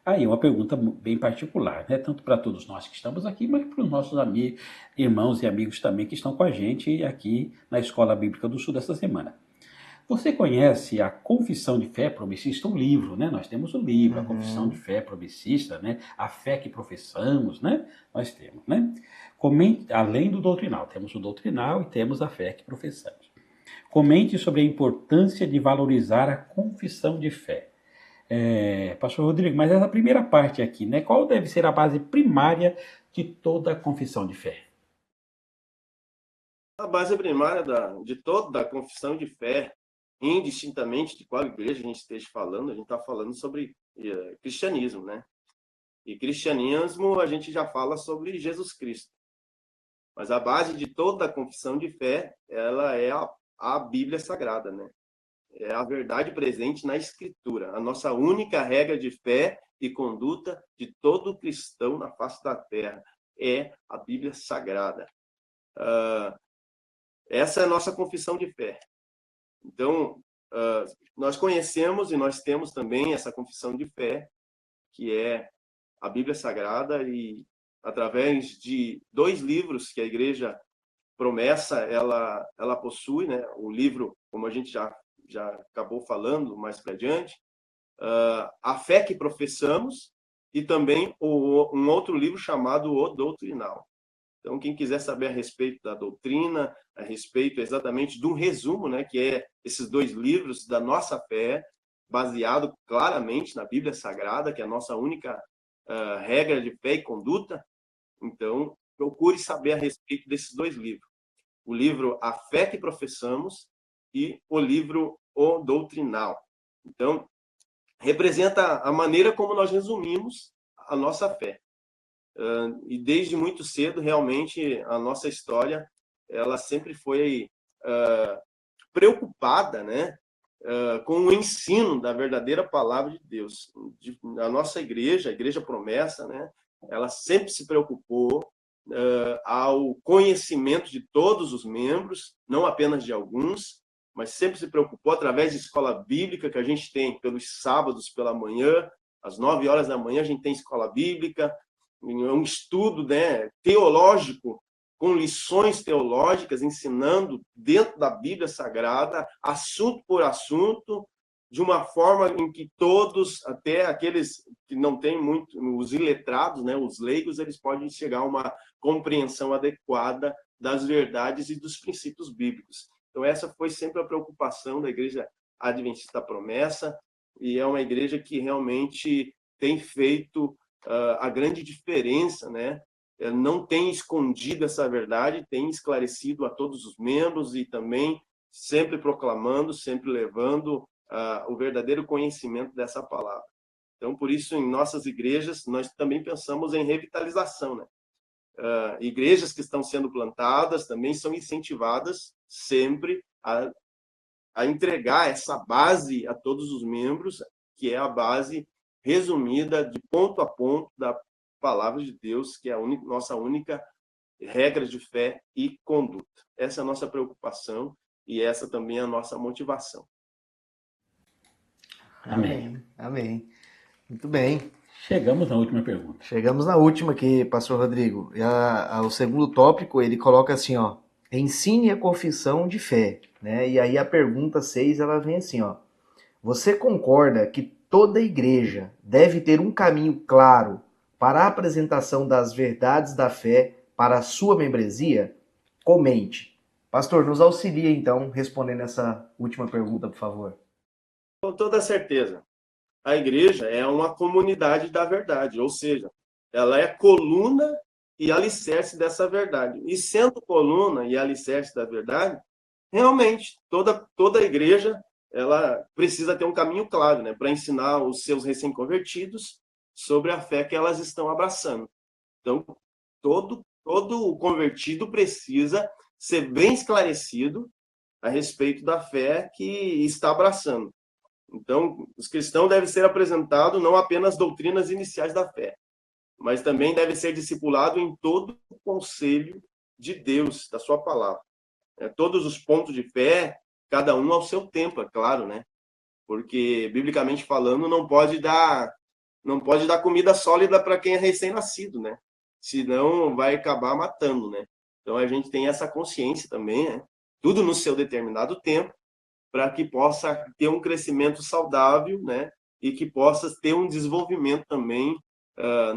Aí é uma pergunta bem particular, né? Tanto para todos nós que estamos aqui, mas para os nossos irmãos e amigos também que estão com a gente aqui na Escola Bíblica do Sul dessa semana. Você conhece a Confissão de Fé Progressista, o livro, né? Nós temos o livro, a Confissão de Fé Progressista, né? A fé que professamos, né? Nós temos, né? Além do doutrinal, temos o doutrinal e temos a fé que professamos. Comente sobre a importância de valorizar a confissão de fé. Pastor Rodrigo, mas essa primeira parte aqui, né? Qual deve ser a base primária de toda a confissão de fé? A base primária de toda a confissão de fé, indistintamente de qual igreja a gente esteja falando, a gente está falando sobre cristianismo, né? E cristianismo a gente já fala sobre Jesus Cristo. Mas a base de toda a confissão de fé, ela é a Bíblia Sagrada, né? É a verdade presente na Escritura, a nossa única regra de fé e conduta de todo cristão na face da terra é a Bíblia Sagrada. Essa é a nossa confissão de fé. Então, nós conhecemos e nós temos também essa confissão de fé, que é a Bíblia Sagrada, e através de 2 livros que a Igreja Promessa ela possui, né? O livro, como a gente já acabou falando mais para adiante, A Fé que Professamos, e também um outro livro chamado O Doutrinal. Então, quem quiser saber a respeito da doutrina, a respeito exatamente de um resumo, né, que é esses 2 livros da nossa fé, baseado claramente na Bíblia Sagrada, que é a nossa única regra de fé e conduta, então, procure saber a respeito desses 2 livros. O livro A Fé que Professamos e o livro O Doutrinal. Então, representa a maneira como nós resumimos a nossa fé. E desde muito cedo, realmente, a nossa história, ela sempre foi preocupada, né, com o ensino da verdadeira palavra de Deus. A nossa igreja, a Igreja Promessa, né, ela sempre se preocupou ao conhecimento de todos os membros, não apenas de alguns, mas sempre se preocupou através de escola bíblica que a gente tem pelos sábados pela manhã, às 9 horas da manhã a gente tem escola bíblica, um estudo, né, teológico, com lições teológicas, ensinando dentro da Bíblia Sagrada, assunto por assunto, de uma forma em que todos, até aqueles que não têm muito, os iletrados, né, os leigos, eles podem chegar a uma compreensão adequada das verdades e dos princípios bíblicos. Então, essa foi sempre a preocupação da Igreja Adventista da Promessa, e é uma igreja que realmente tem feito a grande diferença, né? Não tem escondido essa verdade, tem esclarecido a todos os membros e também sempre proclamando, sempre levando o verdadeiro conhecimento dessa palavra. Então, por isso, em nossas igrejas, nós também pensamos em revitalização, né? Igrejas que estão sendo plantadas também são incentivadas sempre a entregar essa base a todos os membros, que é a base resumida de ponto a ponto da palavra de Deus, que é a nossa única regra de fé e conduta. Essa é a nossa preocupação e essa também é a nossa motivação. Amém. Amém. Muito bem. Chegamos na última pergunta. Chegamos na última aqui, pastor Rodrigo. O segundo tópico, ele coloca assim, ó, ensine a confissão de fé, né? E aí a pergunta 6, ela vem assim, ó, você concorda que toda igreja deve ter um caminho claro para a apresentação das verdades da fé para a sua membresia? Comente. Pastor, nos auxilia então respondendo essa última pergunta, por favor. Com toda certeza. A igreja é uma comunidade da verdade, ou seja, ela é coluna e alicerce dessa verdade. E sendo coluna e alicerce da verdade, realmente, toda igreja ela precisa ter um caminho claro, né, para ensinar os seus recém-convertidos sobre a fé que elas estão abraçando. Então, todo convertido precisa ser bem esclarecido a respeito da fé que está abraçando. Então, os cristãos devem ser apresentados não apenas doutrinas iniciais da fé, mas também deve ser discipulado em todo o conselho de Deus, da sua palavra. Todos os pontos de fé, cada um ao seu tempo, é claro, né? Porque, biblicamente falando, não pode dar comida sólida para quem é recém-nascido, né? Senão vai acabar matando, né? Então, a gente tem essa consciência também, né? Tudo no seu determinado tempo, para que possa ter um crescimento saudável, né? E que possa ter um desenvolvimento também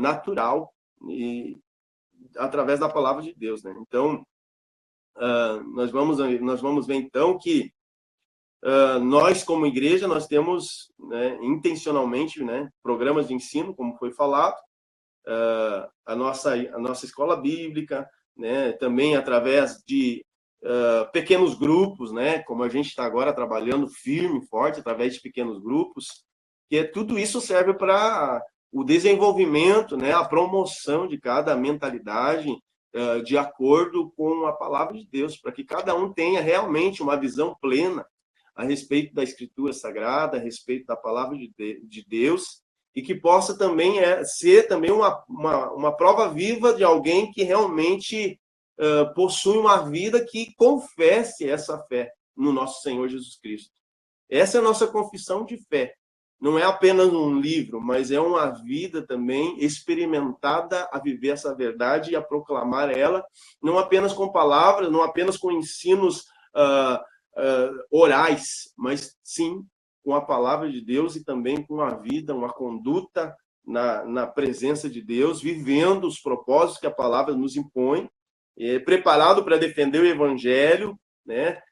natural e através da palavra de Deus, né? Então, nós vamos ver então que nós como igreja nós temos, né, intencionalmente, né, programas de ensino, como foi falado, a nossa escola bíblica, né, também através de pequenos grupos, né, como a gente está agora trabalhando firme e forte através de pequenos grupos, que tudo isso serve para o desenvolvimento, né, a promoção de cada mentalidade de acordo com a palavra de Deus, para que cada um tenha realmente uma visão plena a respeito da Escritura Sagrada, a respeito da palavra de Deus, e que possa também ser também uma prova viva de alguém que realmente possui uma vida que confesse essa fé no nosso Senhor Jesus Cristo. Essa é a nossa confissão de fé. Não é apenas um livro, mas é uma vida também experimentada a viver essa verdade e a proclamar ela, não apenas com palavras, não apenas com ensinos orais, mas sim com a palavra de Deus e também com a vida, uma conduta na presença de Deus, vivendo os propósitos que a palavra nos impõe, preparado para defender o evangelho, né?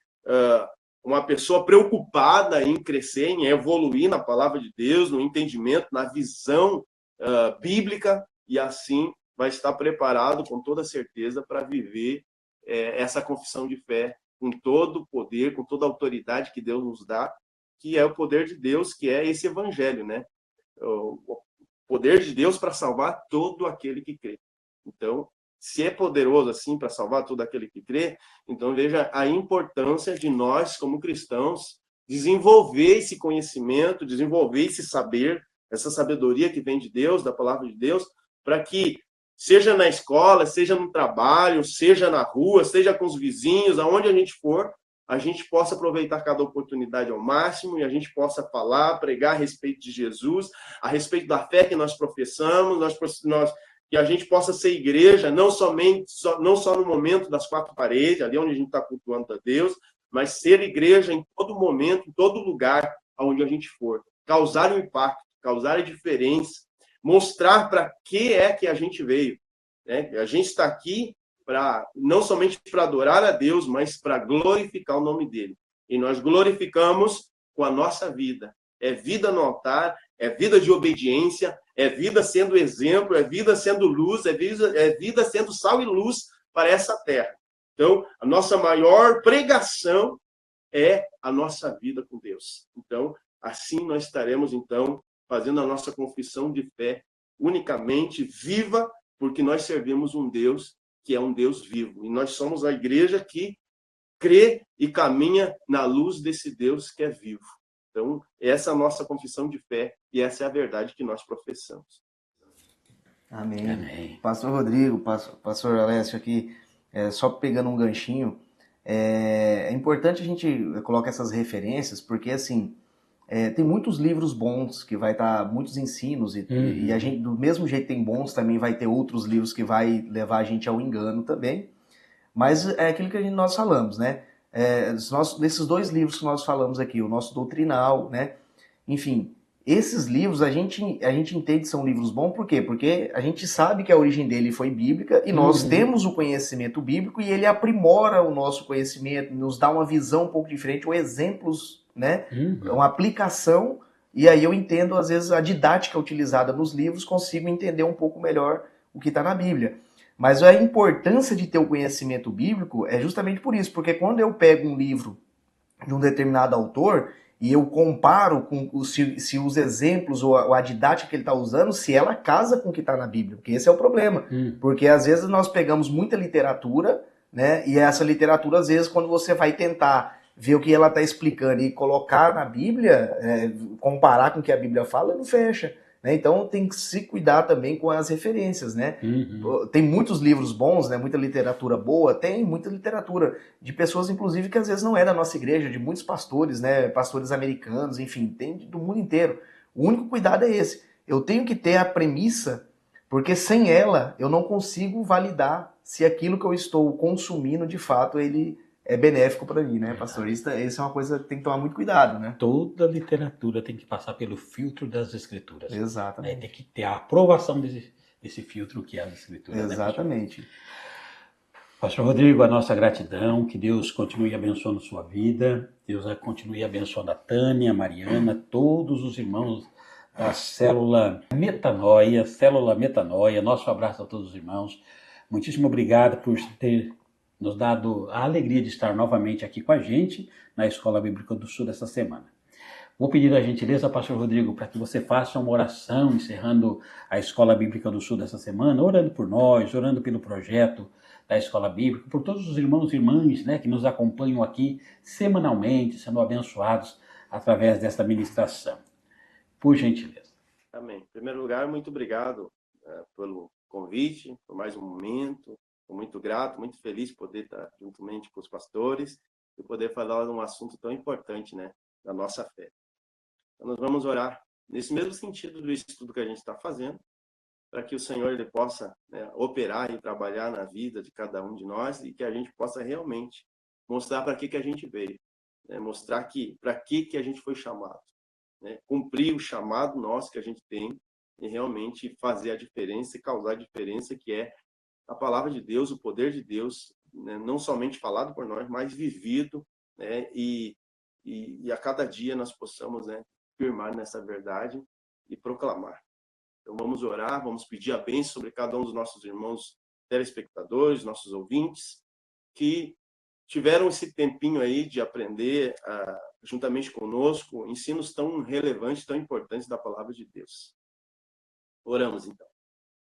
Uma pessoa preocupada em crescer, em evoluir na palavra de Deus, no entendimento, na visão bíblica, e assim vai estar preparado com toda certeza para viver essa confissão de fé com todo o poder, com toda a autoridade que Deus nos dá, que é o poder de Deus, que é esse evangelho, né? O poder de Deus para salvar todo aquele que crê. Então, se é poderoso assim para salvar todo aquele que crê, então veja a importância de nós, como cristãos, desenvolver esse conhecimento, desenvolver esse saber, essa sabedoria que vem de Deus, da palavra de Deus, para que, seja na escola, seja no trabalho, seja na rua, seja com os vizinhos, aonde a gente for, a gente possa aproveitar cada oportunidade ao máximo e a gente possa falar, pregar a respeito de Jesus, a respeito da fé que nós professamos, que a gente possa ser igreja, não só no momento das quatro paredes, ali onde a gente está cultuando a Deus, mas ser igreja em todo momento, em todo lugar aonde a gente for. Causar um impacto, causar a diferença, mostrar para que é que a gente veio. Né? A gente está aqui não somente para adorar a Deus, mas para glorificar o nome dele. E nós glorificamos com a nossa vida. É vida no altar, é vida de obediência, é vida sendo exemplo, é vida sendo luz, é vida sendo sal e luz para essa terra. Então, a nossa maior pregação é a nossa vida com Deus. Então, assim nós estaremos, então, fazendo a nossa confissão de fé unicamente viva, porque nós servimos um Deus que é um Deus vivo. E nós somos a igreja que crê e caminha na luz desse Deus que é vivo. Então, essa é a nossa confissão de fé e essa é a verdade que nós professamos. Amém. Amém. Pastor Rodrigo, pastor Alessio aqui, só pegando um ganchinho, é importante a gente colocar essas referências, porque assim, tem muitos livros bons que vai estar, muitos ensinos, e a gente, do mesmo jeito tem bons, também vai ter outros livros que vai levar a gente ao engano também, mas é aquilo que nós falamos, né? Desses dois livros que nós falamos aqui, o nosso Doutrinal, né? Enfim, esses livros a gente entende que são livros bons, por quê? Porque a gente sabe que a origem dele foi bíblica e nós temos o conhecimento bíblico e ele aprimora o nosso conhecimento, nos dá uma visão um pouco diferente, ou exemplos, né? Uma aplicação, e aí eu entendo, às vezes, a didática utilizada nos livros, consigo entender um pouco melhor o que está na Bíblia. Mas a importância de ter o conhecimento bíblico é justamente por isso, porque quando eu pego um livro de um determinado autor e eu comparo com se os exemplos ou a didática que ele está usando, se ela casa com o que está na Bíblia, porque esse é o problema. Porque às vezes nós pegamos muita literatura, né? E essa literatura, às vezes, quando você vai tentar ver o que ela está explicando e colocar na Bíblia, comparar com o que a Bíblia fala, não fecha. Né? Então tem que se cuidar também com as referências, né? Tem muitos livros bons, né? Muita literatura boa, tem muita literatura de pessoas, inclusive, que às vezes não é da nossa igreja, de muitos pastores, né? Pastores americanos, enfim, tem do mundo inteiro. O único cuidado é esse. Eu tenho que ter a premissa, porque sem ela eu não consigo validar se aquilo que eu estou consumindo, de fato, ele é benéfico para mim, né, pastor? Isso é uma coisa que tem que tomar muito cuidado, né? Toda literatura tem que passar pelo filtro das escrituras. Exatamente. Né? Tem que ter a aprovação desse filtro que é as escrituras. Exatamente. Né, pastor Rodrigo, a nossa gratidão, que Deus continue abençoando sua vida, Deus continue abençoando a Tânia, a Mariana, todos os irmãos da Célula Metanoia, nosso abraço a todos os irmãos. Muitíssimo obrigado por ter nos dado a alegria de estar novamente aqui com a gente na Escola Bíblica do Sul dessa semana. Vou pedir a gentileza, pastor Rodrigo, para que você faça uma oração encerrando a Escola Bíblica do Sul dessa semana, orando por nós, orando pelo projeto da Escola Bíblica, por todos os irmãos e irmãs, né, que nos acompanham aqui semanalmente, sendo abençoados através desta ministração. Por gentileza. Amém. Em primeiro lugar, muito obrigado pelo convite, por mais um momento. Estou muito grato, muito feliz de poder estar juntamente com os pastores e poder falar de um assunto tão importante, né, da nossa fé. Então, nós vamos orar nesse mesmo sentido do estudo que a gente está fazendo, para que o Senhor ele possa, né, operar e trabalhar na vida de cada um de nós e que a gente possa realmente mostrar para que a gente veio, né, mostrar para que a gente foi chamado, né, cumprir o chamado nosso que a gente tem e realmente fazer a diferença e causar a diferença, que é a palavra de Deus, o poder de Deus, né, não somente falado por nós, mas vivido, né, e a cada dia nós possamos, né, firmar nessa verdade e proclamar. Então vamos orar, vamos pedir a bênção sobre cada um dos nossos irmãos telespectadores, nossos ouvintes, que tiveram esse tempinho aí de aprender juntamente conosco ensinos tão relevantes, tão importantes da palavra de Deus. Oramos então.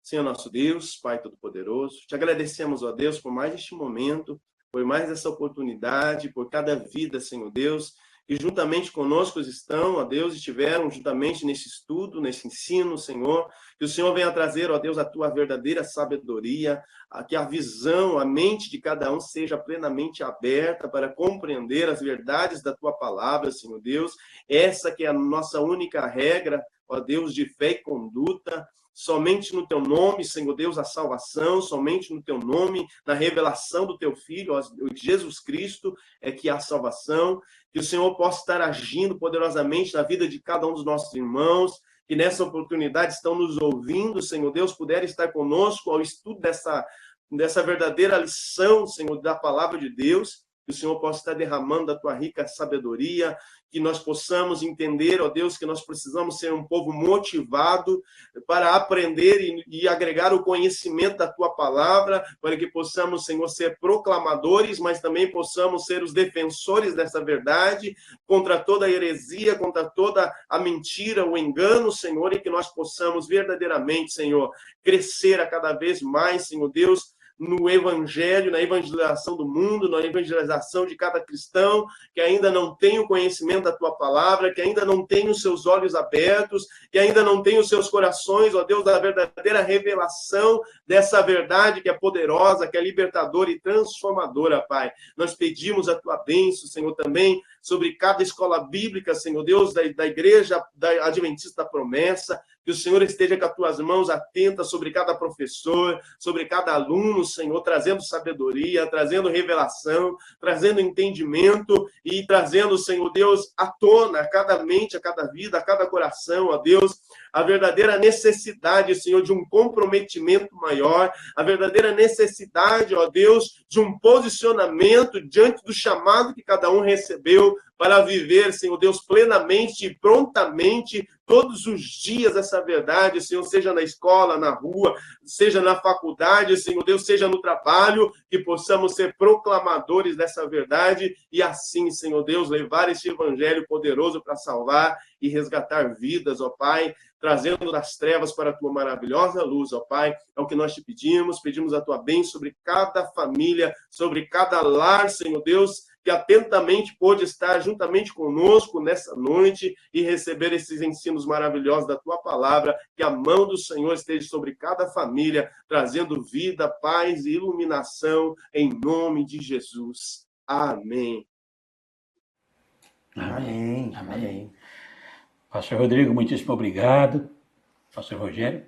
Senhor nosso Deus, Pai Todo-Poderoso, te agradecemos, ó Deus, por mais este momento, por mais essa oportunidade, por cada vida, Senhor Deus, que juntamente conosco estão, ó Deus, estiveram juntamente nesse estudo, nesse ensino, Senhor, que o Senhor venha trazer, ó Deus, a tua verdadeira sabedoria, que a visão, a mente de cada um seja plenamente aberta para compreender as verdades da tua palavra, Senhor Deus, essa que é a nossa única regra, ó Deus, de fé e conduta. Somente no teu nome, Senhor Deus, a salvação, somente no teu nome, na revelação do teu Filho, Jesus Cristo, é que há salvação. Que o Senhor possa estar agindo poderosamente na vida de cada um dos nossos irmãos, que nessa oportunidade estão nos ouvindo, Senhor Deus, puder estar conosco ao estudo dessa verdadeira lição, Senhor, da palavra de Deus. Que o Senhor possa estar derramando da tua rica sabedoria, que nós possamos entender, ó Deus, que nós precisamos ser um povo motivado para aprender e agregar o conhecimento da tua palavra, para que possamos, Senhor, ser proclamadores, mas também possamos ser os defensores dessa verdade, contra toda a heresia, contra toda a mentira, o engano, Senhor, e que nós possamos verdadeiramente, Senhor, crescer a cada vez mais, Senhor Deus, no evangelho, na evangelização do mundo, na evangelização de cada cristão que ainda não tem o conhecimento da tua palavra, que ainda não tem os seus olhos abertos, que ainda não tem os seus corações, ó Deus, da verdadeira revelação dessa verdade que é poderosa, que é libertadora e transformadora, Pai. Nós pedimos a tua bênção, Senhor, também sobre cada escola bíblica, Senhor Deus, da igreja da Adventista da Promessa, que o Senhor esteja com as tuas mãos atentas sobre cada professor, sobre cada aluno, Senhor, trazendo sabedoria, trazendo revelação, trazendo entendimento e trazendo, Senhor Deus, à tona a cada mente, a cada vida, a cada coração, ó Deus, a verdadeira necessidade, Senhor, de um comprometimento maior, a verdadeira necessidade, ó Deus, de um posicionamento diante do chamado que cada um recebeu para viver, Senhor Deus, plenamente e prontamente, todos os dias essa verdade, Senhor, seja na escola, na rua, seja na faculdade, Senhor Deus, seja no trabalho, que possamos ser proclamadores dessa verdade e assim, Senhor Deus, levar esse evangelho poderoso para salvar e resgatar vidas, ó Pai, trazendo das trevas para a tua maravilhosa luz, ó Pai. É o que nós te pedimos a tua bênção sobre cada família, sobre cada lar, Senhor Deus, que atentamente pôde estar juntamente conosco nessa noite e receber esses ensinos maravilhosos da tua palavra, que a mão do Senhor esteja sobre cada família, trazendo vida, paz e iluminação, em nome de Jesus. Amém. Amém. Amém. Pastor Rodrigo, muitíssimo obrigado. Pastor Rogério,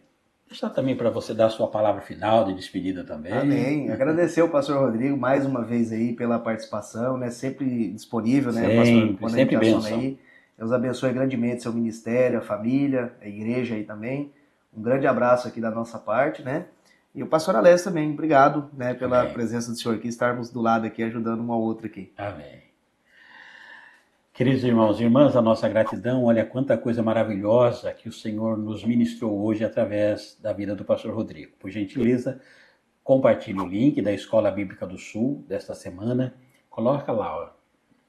deixa também para você dar a sua palavra final de despedida também. Amém. Agradecer ao pastor Rodrigo mais uma vez aí pela participação, né? Sempre disponível, né, sempre, pastor? Sempre bênção. Aí. Deus abençoe grandemente seu ministério, a família, a igreja aí também. Um grande abraço aqui da nossa parte, né? E o pastor Alés também, obrigado, né, pela presença do senhor aqui, estarmos do lado aqui, ajudando um ao outro aqui. Amém. Queridos irmãos e irmãs, a nossa gratidão, olha quanta coisa maravilhosa que o Senhor nos ministrou hoje através da vida do pastor Rodrigo. Por gentileza, compartilhe o link da Escola Bíblica do Sul desta semana, coloca lá, ó,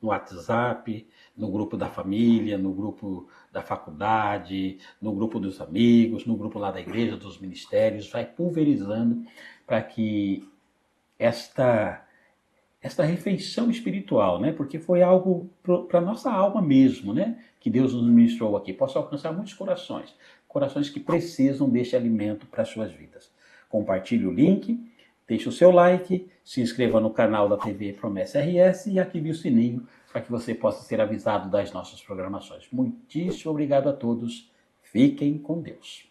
no WhatsApp, no grupo da família, no grupo da faculdade, no grupo dos amigos, no grupo lá da igreja, dos ministérios, vai pulverizando para que esta refeição espiritual, né? Porque foi algo para a nossa alma mesmo, né? Que Deus nos ministrou aqui, possa alcançar muitos corações que precisam deste alimento para as suas vidas. Compartilhe o link, deixe o seu like, se inscreva no canal da TV Promessa RS e ative o sininho para que você possa ser avisado das nossas programações. Muitíssimo obrigado a todos, fiquem com Deus.